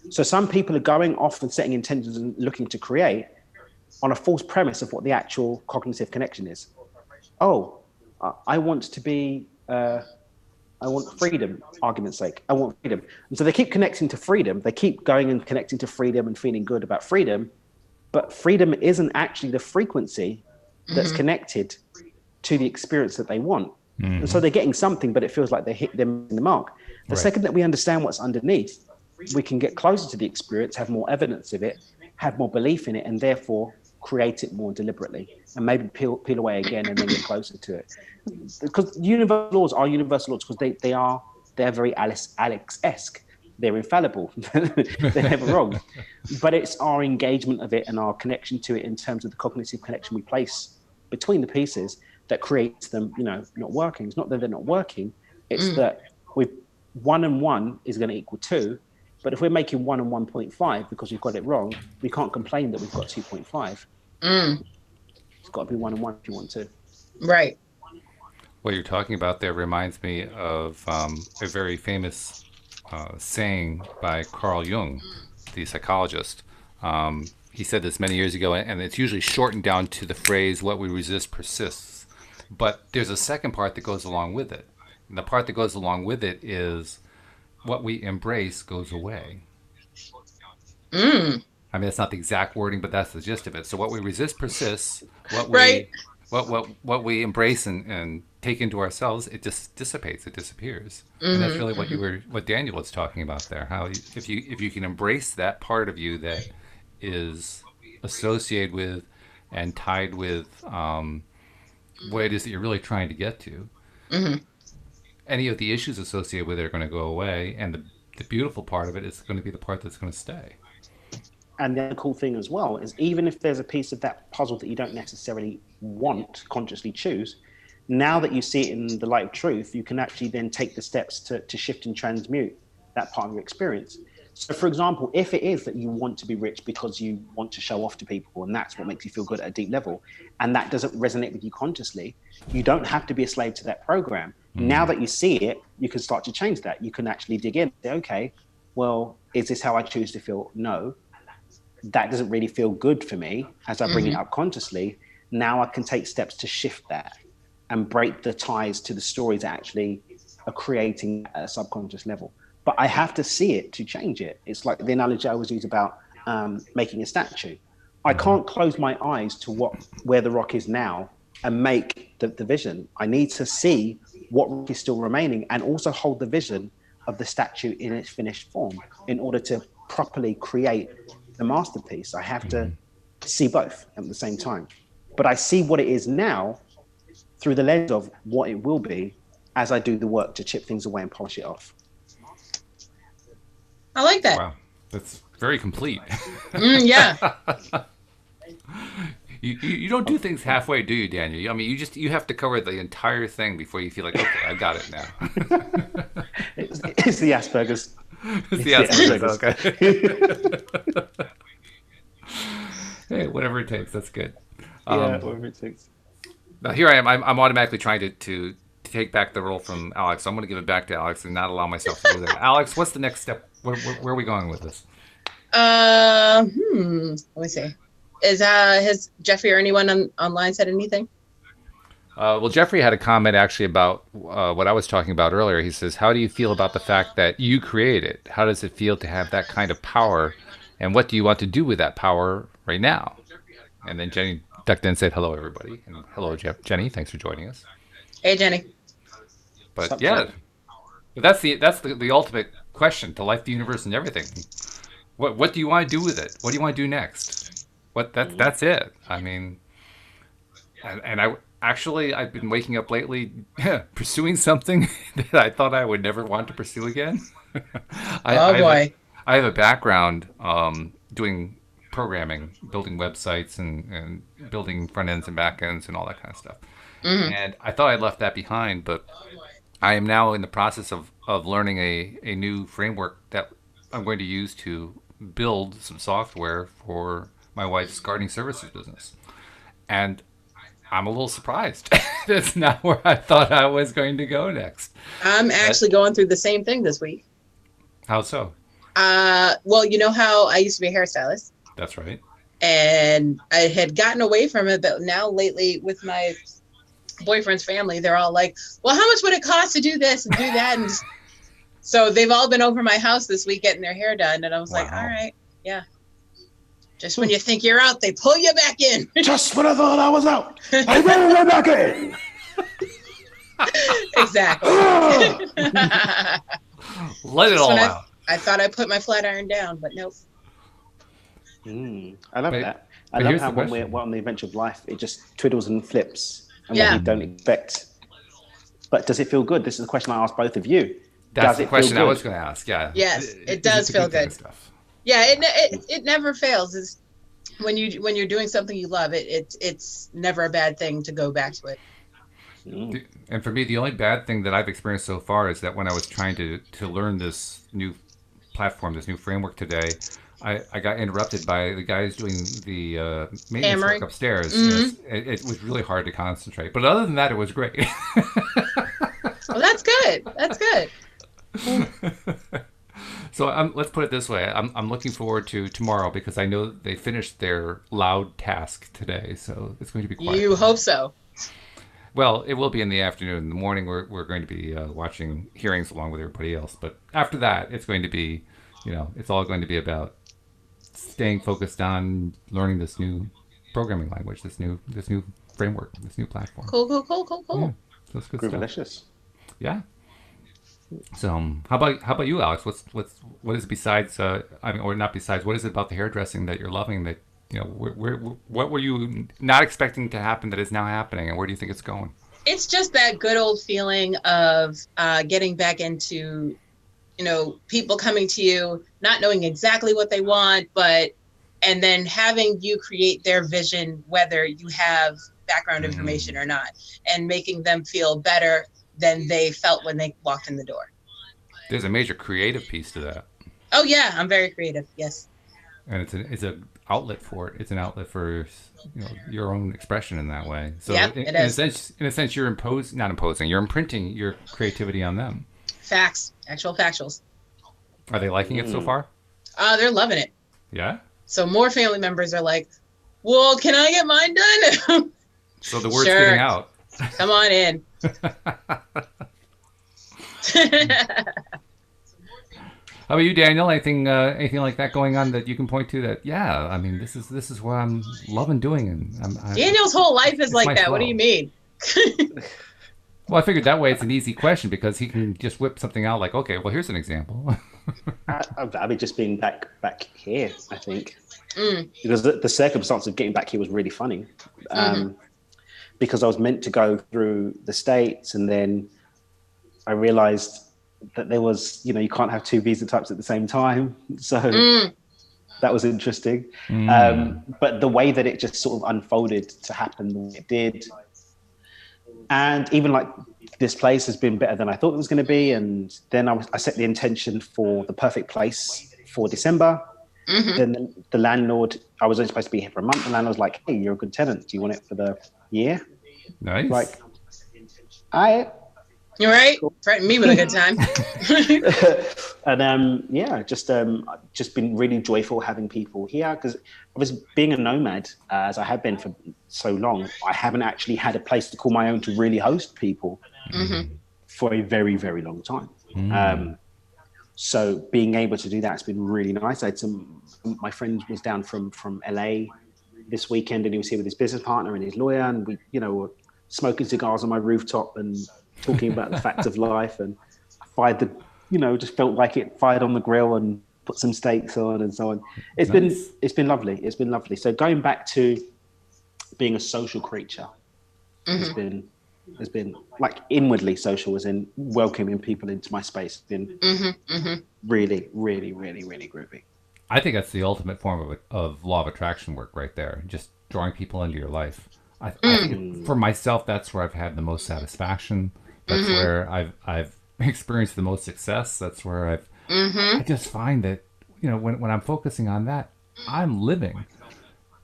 So some people are going off and setting intentions and looking to create on a false premise of what the actual cognitive connection is. I want to be, I want freedom, argument's sake. I want freedom. And so they keep connecting to freedom. They keep going and connecting to freedom and feeling good about freedom. But freedom isn't actually the frequency that's connected to the experience that they want. And so they're getting something, but it feels like they hit them in the mark. The second that we understand what's underneath, we can get closer to the experience, have more evidence of it, have more belief in it, and therefore create it more deliberately, and maybe peel away again and then get closer to it. Because universal laws are universal laws because they're very Alex-esque. They're infallible. They're never wrong. But it's our engagement of it and our connection to it in terms of the cognitive connection we place between the pieces that creates them, not working. It's not that they're not working. It's that 1 and 1 is going to equal 2. But if we're making 1 and 1.5 because we've got it wrong, we can't complain that we've got 2.5. It's got to be 1 and 1 if you want to. Right. What you're talking about there reminds me of a very famous saying by Carl Jung, the psychologist. He said this many years ago, and it's usually shortened down to the phrase, what we resist persists. But there's a second part that goes along with it. And the part that goes along with it is what we embrace goes away. I mean, that's not the exact wording, but that's the gist of it. So what we resist persists. What we embrace and take into ourselves, it just dissipates. It disappears. And that's really what Daniel was talking about there. How if you can embrace that part of you that is associated with and tied with what it is that you're really trying to get to. Any of the issues associated with it are going to go away, and the beautiful part of it is going to be the part that's going to stay. And the other cool thing as well is even if there's a piece of that puzzle that you don't necessarily want, consciously choose, now that you see it in the light of truth, you can actually then take the steps to shift and transmute that part of your experience. So for example, if it is that you want to be rich because you want to show off to people and that's what makes you feel good at a deep level, and that doesn't resonate with you consciously, you don't have to be a slave to that program. Now that you see it, you can start to change that. You can actually dig in and say, okay, well, is this how I choose to feel? No, that doesn't really feel good for me. As I bring it up consciously, now I can take steps to shift that and break the ties to the stories that actually are creating at a subconscious level. But I have to see it to change it. It's like the analogy I always use about making a statue. I can't close my eyes to where the rock is now and make the vision. I need to see what is still remaining and also hold the vision of the statue in its finished form in order to properly create the masterpiece. I have to see both at the same time. But I see what it is now through the lens of what it will be as I do the work to chip things away and polish it off. I like that. Wow, that's very complete. Yeah. You don't do things halfway, do you, Daniel? I mean, you have to cover the entire thing before you feel like, okay, I got it now. It's the Asperger's. It's the Asperger's, okay. Hey, whatever it takes, that's good. Whatever it takes. Now here I am. I'm automatically trying to take back the role from Alex. So I'm going to give it back to Alex and not allow myself to go there. Alex, what's the next step? Where are we going with this? Let me see. Has Jeffrey or anyone online said anything? Well, Jeffrey had a comment actually about what I was talking about earlier. He says, how do you feel about the fact that you created it? How does it feel to have that kind of power? And what do you want to do with that power right now? And then Jenny ducked in and said, hello, everybody. And hello, Jenny. Thanks for joining us. Hey, Jenny. But yeah, but that's the ultimate question to life, the universe, and everything. What do you want to do with it? What do you want to do next? That's it. I mean, and I've been waking up lately pursuing something that I thought I would never want to pursue again. I have a background doing programming, building websites and building front ends and back ends and all that kind of stuff. Mm-hmm. And I thought I'd left that behind, but I am now in the process of learning a new framework that I'm going to use to build some software for my wife's gardening services business. And I'm a little surprised. That's not where I thought I was going to go next. I'm actually going through the same thing this week. How so? Well, you know how I used to be a hairstylist? That's right. And I had gotten away from it, but now lately with my boyfriend's family, they're all like, well, how much would it cost to do this and do that? And so they've all been over my house this week getting their hair done. And I was like, all right, yeah. Just when you think you're out, they pull you back in. Just when I thought I was out, I ran right back in. Exactly. Let it all out. I thought I put my flat iron down, but nope. I love that. I love how when we're on the adventure of life, it just twiddles and flips and what we don't expect. But does it feel good? This is the question I asked both of you. That's the question I was going to ask. Yeah. Yes, it does feel good. Yeah, it never fails. It's when you're doing something you love, it's never a bad thing to go back to it. And for me, the only bad thing that I've experienced so far is that when I was trying to learn this new platform, this new framework today, I got interrupted by the guys doing the maintenance work upstairs. Mm-hmm. It was really hard to concentrate. But other than that, it was great. Well, that's good. That's good. So let's put it this way. I'm looking forward to tomorrow because I know they finished their loud task today. So it's going to be quiet. You hope so. Well, it will be in the afternoon. In the morning, we're going to be watching hearings along with everybody else. But after that, it's going to be, it's all going to be about staying focused on learning this new programming language, this new framework, this new platform. Cool. Yeah, so that's good stuff. Delicious. Yeah. So how about you, Alex? What is besides? Or not besides? What is it about the hairdressing that you're loving? That what were you not expecting to happen that is now happening, and where do you think it's going? It's just that good old feeling of getting back into, people coming to you, not knowing exactly what they want, and then having you create their vision, whether you have background information or not, and making them feel better than they felt when they walked in the door. There's a major creative piece to that. Oh yeah, I'm very creative. Yes. And it's an outlet for it. It's an outlet for your own expression in that way. So in a sense, you're you're imprinting your creativity on them. Facts, actual factuals. Are they liking it so far? They're loving it. Yeah. So more family members are like, "Well, can I get mine done?" So the word's getting out. Come on in. How about you, Daniel? Anything like that going on that you can point to? That I mean, this is what I'm loving doing, and Daniel's whole life is like that. flow. What do you mean? Well, I figured that way it's an easy question because he can just whip something out like, okay, well, here's an example. I mean, just being back here, I think, because the circumstance of getting back here was really funny, because I was meant to go through the States, and then I realized that there was, you can't have two visa types at the same time, so that was interesting. But the way that it just sort of unfolded to happen the way it did. And even like this place has been better than I thought it was going to be. And then I set the intention for the perfect place for December. Then the landlord, I was only supposed to be here for a month. The landlord was like, hey, you're a good tenant. Do you want it for the year? Nice. Like, You're right. Cool. Threaten me with a good time. And just been really joyful having people here, because obviously being a nomad, as I have been for so long, I haven't actually had a place to call my own to really host people for a very, very long time. So being able to do that has been really nice. I had my friend was down from LA this weekend, and he was here with his business partner and his lawyer, and we, were smoking cigars on my rooftop and talking about the facts of life, and fired just felt like it fired on the grill and put some steaks on and so on. It's been lovely. It's been lovely. So going back to being a social creature has been like inwardly social, as in welcoming people into my space. It's been really, really, really, really groovy. I think that's the ultimate form of law of attraction work right there. Just drawing people into your life. I think for myself, that's where I've had the most satisfaction. That's where I've experienced the most success. That's where I just find that, when I'm focusing on that, I'm living.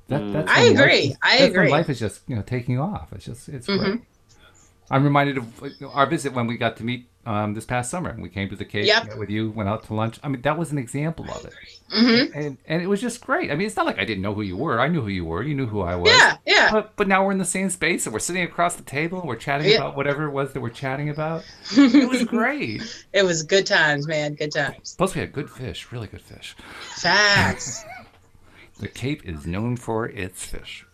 That's I agree. When life is just, taking off. It's great. I'm reminded of our visit when we got to meet this past summer, and we came to the Cape, met with you, went out to lunch. I mean, that was an example of it. And it was just great. I mean, it's not like I didn't know who you were. I knew who you were. You knew who I was. Yeah. But now we're in the same space, and we're sitting across the table, and we're chatting about whatever it was that we're chatting about. It was great. It was good times, man. Good times. Plus, we had good fish, really good fish. Facts. The Cape is known for its fish.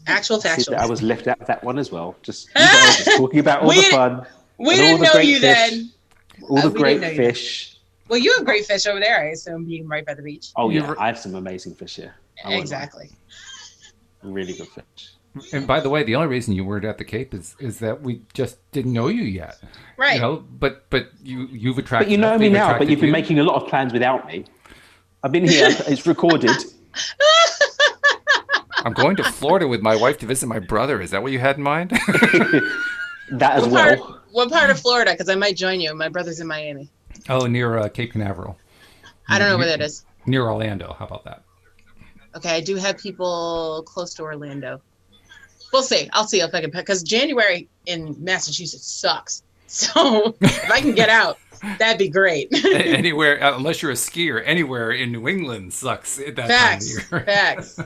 Actual factual. I was left out of that one as well. Just talking about all the fun. We didn't know you then. All the great fish. Well, you have great fish over there, I assume, being right by the beach. Oh, yeah. I have some amazing fish here. Exactly. Really good fish. And by the way, the only reason you weren't at the Cape is that we just didn't know you yet. Right. But you've attracted. But you know me now, but you've been making a lot of plans without me. I've been here. It's recorded. I'm going to Florida with my wife to visit my brother. Is that what you had in mind? That as well. What part of Florida? Because I might join you. My brother's in Miami. Oh, near Cape Canaveral. I don't know where that is. Near Orlando. How about that? Okay, I do have people close to Orlando. We'll see. I'll see if I can, because January in Massachusetts sucks. So if I can get out, that'd be great. Anywhere, unless you're a skier, anywhere in New England sucks at that time of year. Facts.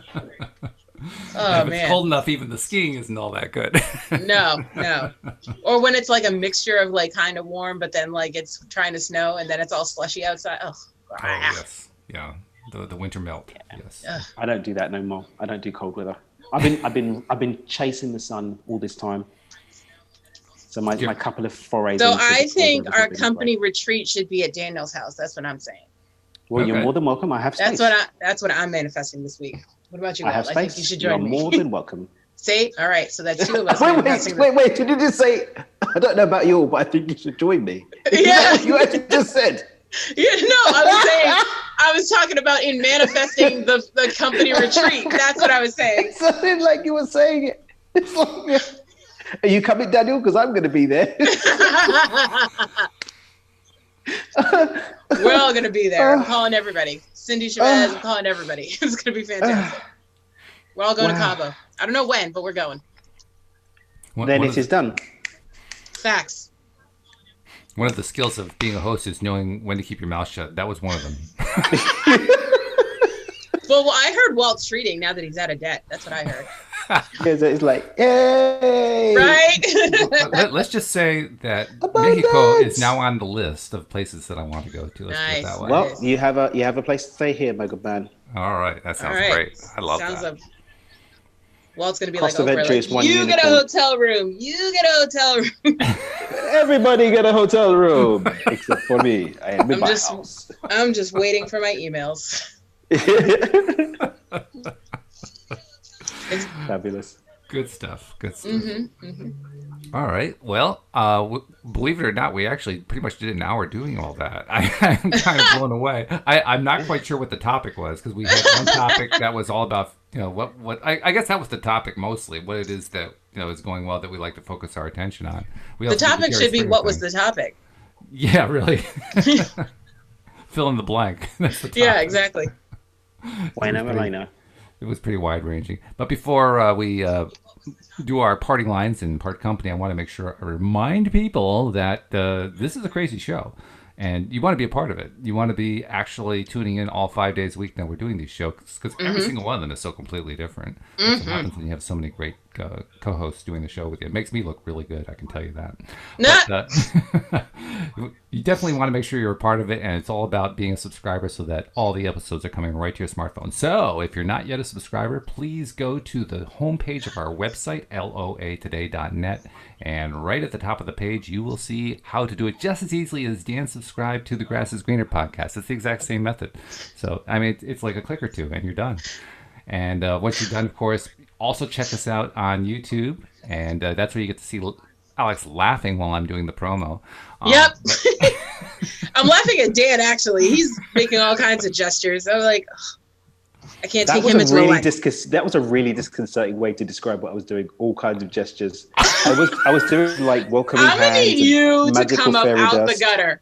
Oh, if it's cold enough, even the skiing isn't all that good. No. Or when it's like a mixture of like kind of warm, but then like it's trying to snow and then it's all slushy outside. Oh yes. Yeah. The winter melt. Yes. I don't do that no more. I don't do cold weather. I've been chasing the sun all this time. So my couple of forays. So I think our company retreat should be at Daniel's house. That's what I'm saying. Well, you're more than welcome. I have space. That's what I'm manifesting this week. What about you? I have space. I think you should join me. You're more than welcome. See? All right. So that's two of us. Wait. Did you just say, I don't know about you, but I think you should join me? Yeah. You actually just said. Yeah, no, I was talking about in manifesting the company retreat. That's what I was saying. It sounded like you were saying it. It's like, are you coming, Daniel? Because I'm going to be there. We're all going to be there. I'm calling everybody. Cindy Chavez, I'm calling everybody. It's going to be fantastic. We're all going to Cabo. I don't know when, but we're going. Then it is done. Facts. One of the skills of being a host is knowing when to keep your mouth shut. That was one of them. Well, I heard Walt's treating now that he's out of debt. That's what I heard. It's like, yay! Right? Let's just say that Abundance! Mexico is now on the list of places that I want to go to. Let's put it Nice. that way. Well, you have a place to stay here, my good man. All right, that All sounds right. great. I love Sounds that. like Walt's gonna be Cost like of Oprah, entry like is one you get a unicorn. hotel room. You get a hotel room. Everybody get a hotel room except for me. I am in my house. I'm just waiting for my emails. Fabulous. Good stuff. Good stuff. Mm-hmm, mm-hmm. All right. Well, believe it or not, we actually pretty much did an hour doing all that. I'm kind of blown away. I'm not quite sure what the topic was because we had one topic that was all about, what I guess that was the topic mostly, what it is that, is going well that we like to focus our attention on. The topic should be what was the topic? Yeah, really. Fill in the blank. That's the topic. Yeah, exactly. It was pretty wide ranging. But before we do our party lines and part company, I want to make sure I remind people that this is a crazy show. And you want to be a part of it. You want to be actually tuning in all 5 days a week that we're doing these shows because every single one of them is so completely different. That's what happens when you have so many great co-hosts doing the show with you. It makes me look really good, I can tell you that. But, you definitely want to make sure you're a part of it, and it's all about being a subscriber so that all the episodes are coming right to your smartphone. So if you're not yet a subscriber, please go to the homepage of our website, loatoday.net, and right at the top of the page, you will see how to do it just as easily as Dan subscribed to the Grass is Greener podcast. It's the exact same method. So, I mean, it's like a click or two, and you're done. And once you're done, of course, also check us out on YouTube, and that's where you get to see Alex laughing while I'm doing the promo. Yep. I'm laughing at Dan, actually. He's making all kinds of gestures. I'm like, I can't take him into really that was a really disconcerting way to describe what I was doing. All kinds of gestures. I was doing like welcoming hands. I'm gonna need you to come up out dust. the gutter.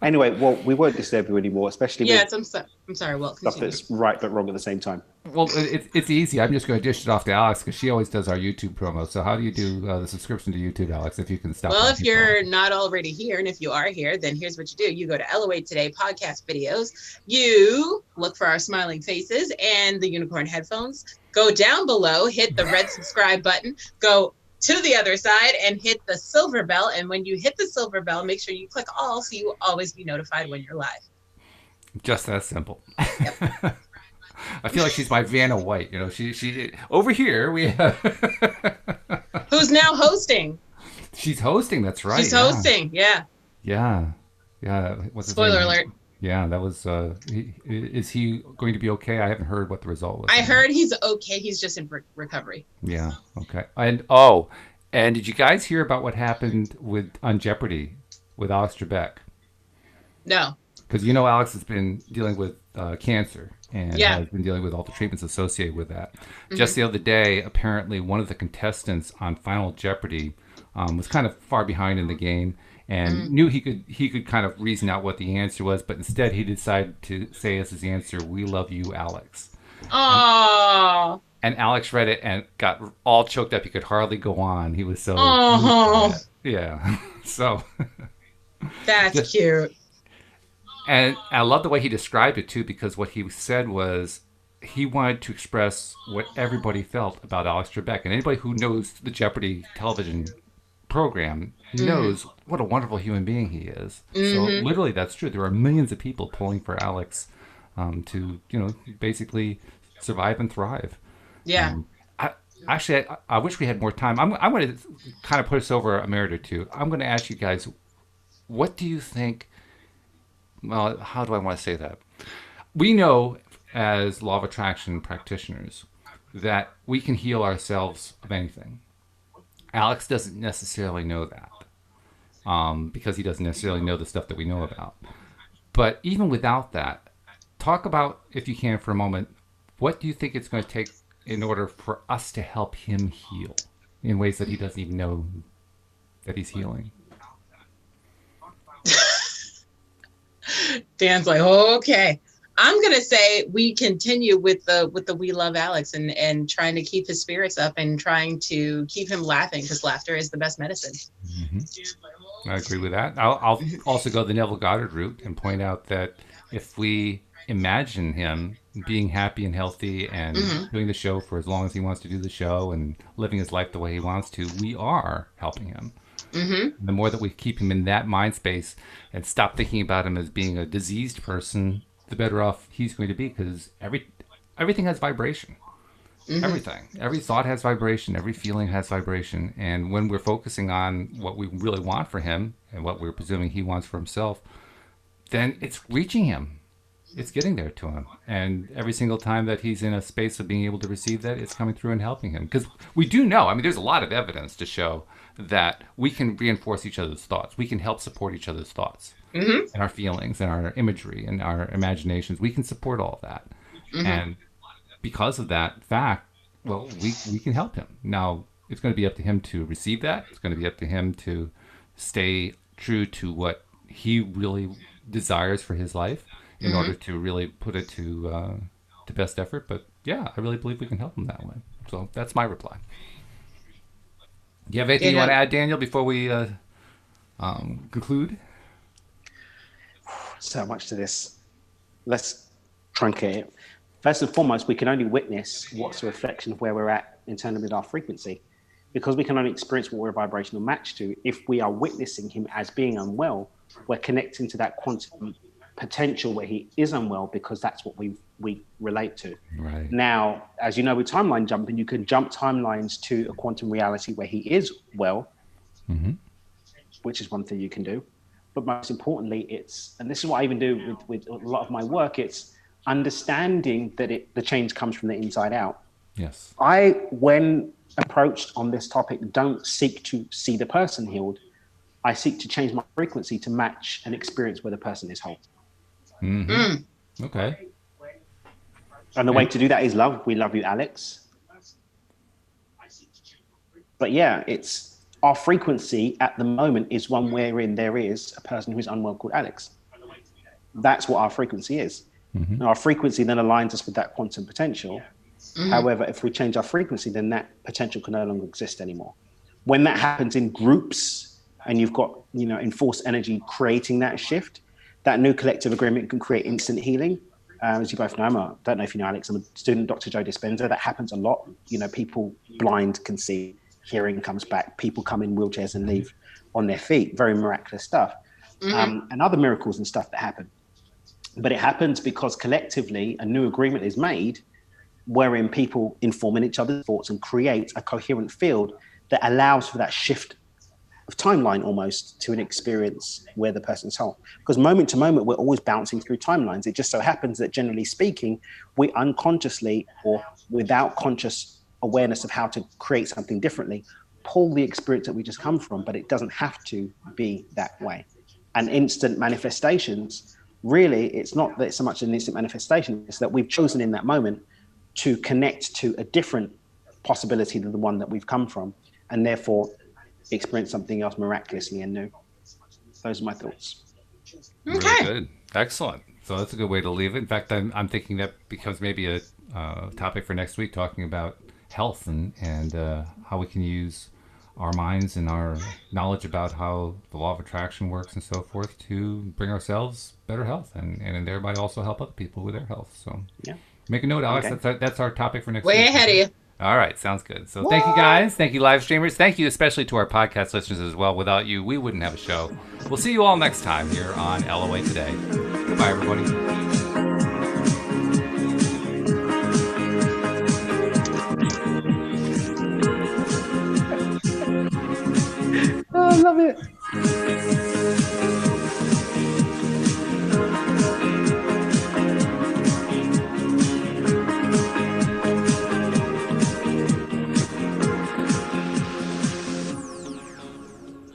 Anyway, well, we won't disturb you anymore, especially with I'm sorry, Walt. Stuff that's right but wrong at the same time. Well, it's easy. I'm just going to dish it off to Alex because she always does our YouTube promo. So how do you do the subscription to YouTube, Alex, if you can stop? Well, if you're not already here, and if you are here, then here's what you do. You go to LOA Today podcast videos. You look for our smiling faces and the unicorn headphones. Go down below, hit the red subscribe button. Go to the other side and hit the silver bell. And when you hit the silver bell, make sure you click all so you will always be notified when you're live. Just that simple. Yep. I feel like she's my Vanna White. She over here we have who's now hosting. She's hosting. That's right. She's hosting. Yeah. What's Spoiler alert. Yeah, that was. Is he going to be okay? I haven't heard what the result was. I heard he's okay. He's just in recovery. Yeah. Okay. And did you guys hear about what happened on Jeopardy with Alex Trebek? No. Because Alex has been dealing with cancer and has been dealing with all the treatments associated with that. Mm-hmm. Just the other day, apparently one of the contestants on Final Jeopardy was kind of far behind in the game and knew he could kind of reason out what the answer was, but instead he decided to say as his answer, "We love you, Alex." Oh. And Alex read it and got all choked up. He could hardly go on. He was so yeah. So that's cute. And I love the way he described it, too, because what he said was he wanted to express what everybody felt about Alex Trebek. And anybody who knows the Jeopardy television program knows what a wonderful human being he is. Mm-hmm. So literally, that's true. There are millions of people pulling for Alex to, basically survive and thrive. Yeah. I wish we had more time. I'm going to kind of put us over a minute or two. I'm going to ask you guys, what do you think? Well, how do I want to say that? We know as law of attraction practitioners that we can heal ourselves of anything. Alex doesn't necessarily know that because he doesn't necessarily know the stuff that we know about. But even without that, talk about, if you can for a moment, what do you think it's going to take in order for us to help him heal in ways that he doesn't even know that he's healing? Dan's like, okay. I'm gonna say we continue with the We Love Alex and trying to keep his spirits up and trying to keep him laughing because laughter is the best medicine. Mm-hmm. I agree with that. I'll also go the Neville Goddard route and point out that if we imagine him being happy and healthy and doing the show for as long as he wants to do the show and living his life the way he wants to, we are helping him. The more that we keep him in that mind space and stop thinking about him as being a diseased person, the better off he's going to be, because everything has vibration. Everything. Every thought has vibration. Every feeling has vibration. And when we're focusing on what we really want for him and what we're presuming he wants for himself, then it's reaching him. It's getting there to him. And every single time that he's in a space of being able to receive that, it's coming through and helping him. Because we do know, I mean, there's a lot of evidence to show that we can reinforce each other's thoughts. We can help support each other's thoughts and our feelings and our imagery and our imaginations. We can support all of that. And because of that fact, well, we can help him. Now, it's going to be up to him to receive that. It's going to be up to him to stay true to what he really desires for his life in order to really put it to best effort. But yeah, I really believe we can help him that way. So that's my reply. Do you have anything you want to add, Daniel, before we conclude? So much to this. Let's truncate it. First and foremost, we can only witness what's a reflection of where we're at in terms of our frequency, because we can only experience what we're a vibrational match to. If we are witnessing him as being unwell, we're connecting to that quantum potential where he is unwell, because that's what we relate to. Right. Now, as you know, with timeline jumping, you can jump timelines to a quantum reality where he is well, which is one thing you can do. But most importantly, and this is what I even do with a lot of my work, it's understanding that the change comes from the inside out. Yes. When approached on this topic, don't seek to see the person healed. I seek to change my frequency to match an experience where the person is whole. Okay. And the way to do that is love. We love you, Alex. But yeah, it's our frequency at the moment is one wherein there is a person who is unwell called Alex. That's what our frequency is. Now, our frequency then aligns us with that quantum potential. However, if we change our frequency, then that potential can no longer exist anymore. When that happens in groups and you've got, enforced energy creating that shift, that new collective agreement can create instant healing. As you both know, I don't know if you know Alex, I'm a student, Dr. Joe Dispenza. That happens a lot. People blind can see, hearing comes back, people come in wheelchairs and leave on their feet. Very miraculous stuff. And other miracles and stuff that happen. But it happens because collectively a new agreement is made wherein people inform in each other's thoughts and create a coherent field that allows for that shift of timeline almost to an experience where the person's whole. Because moment to moment, we're always bouncing through timelines. It just so happens that generally speaking, we unconsciously or without conscious awareness of how to create something differently, pull the experience that we just come from, but it doesn't have to be that way. And instant manifestations, really, it's not that it's so much an instant manifestation, it's that we've chosen in that moment to connect to a different possibility than the one that we've come from, and therefore experience something else miraculously and new. Those are my thoughts. Okay. Really good. Excellent. So that's a good way to leave it. In fact, I'm thinking that becomes maybe a topic for next week, talking about health and how we can use our minds and our knowledge about how the law of attraction works and so forth to bring ourselves better health and thereby also help other people with their health. So yeah, make a note, Alex. Okay. That's our topic for next week. Way ahead of you. All right, sounds good. So thank you guys. Thank you, live streamers. Thank you especially to our podcast listeners as well. Without you, we wouldn't have a show. We'll see you all next time here on LOA Today. Goodbye, everybody. Oh, I love it.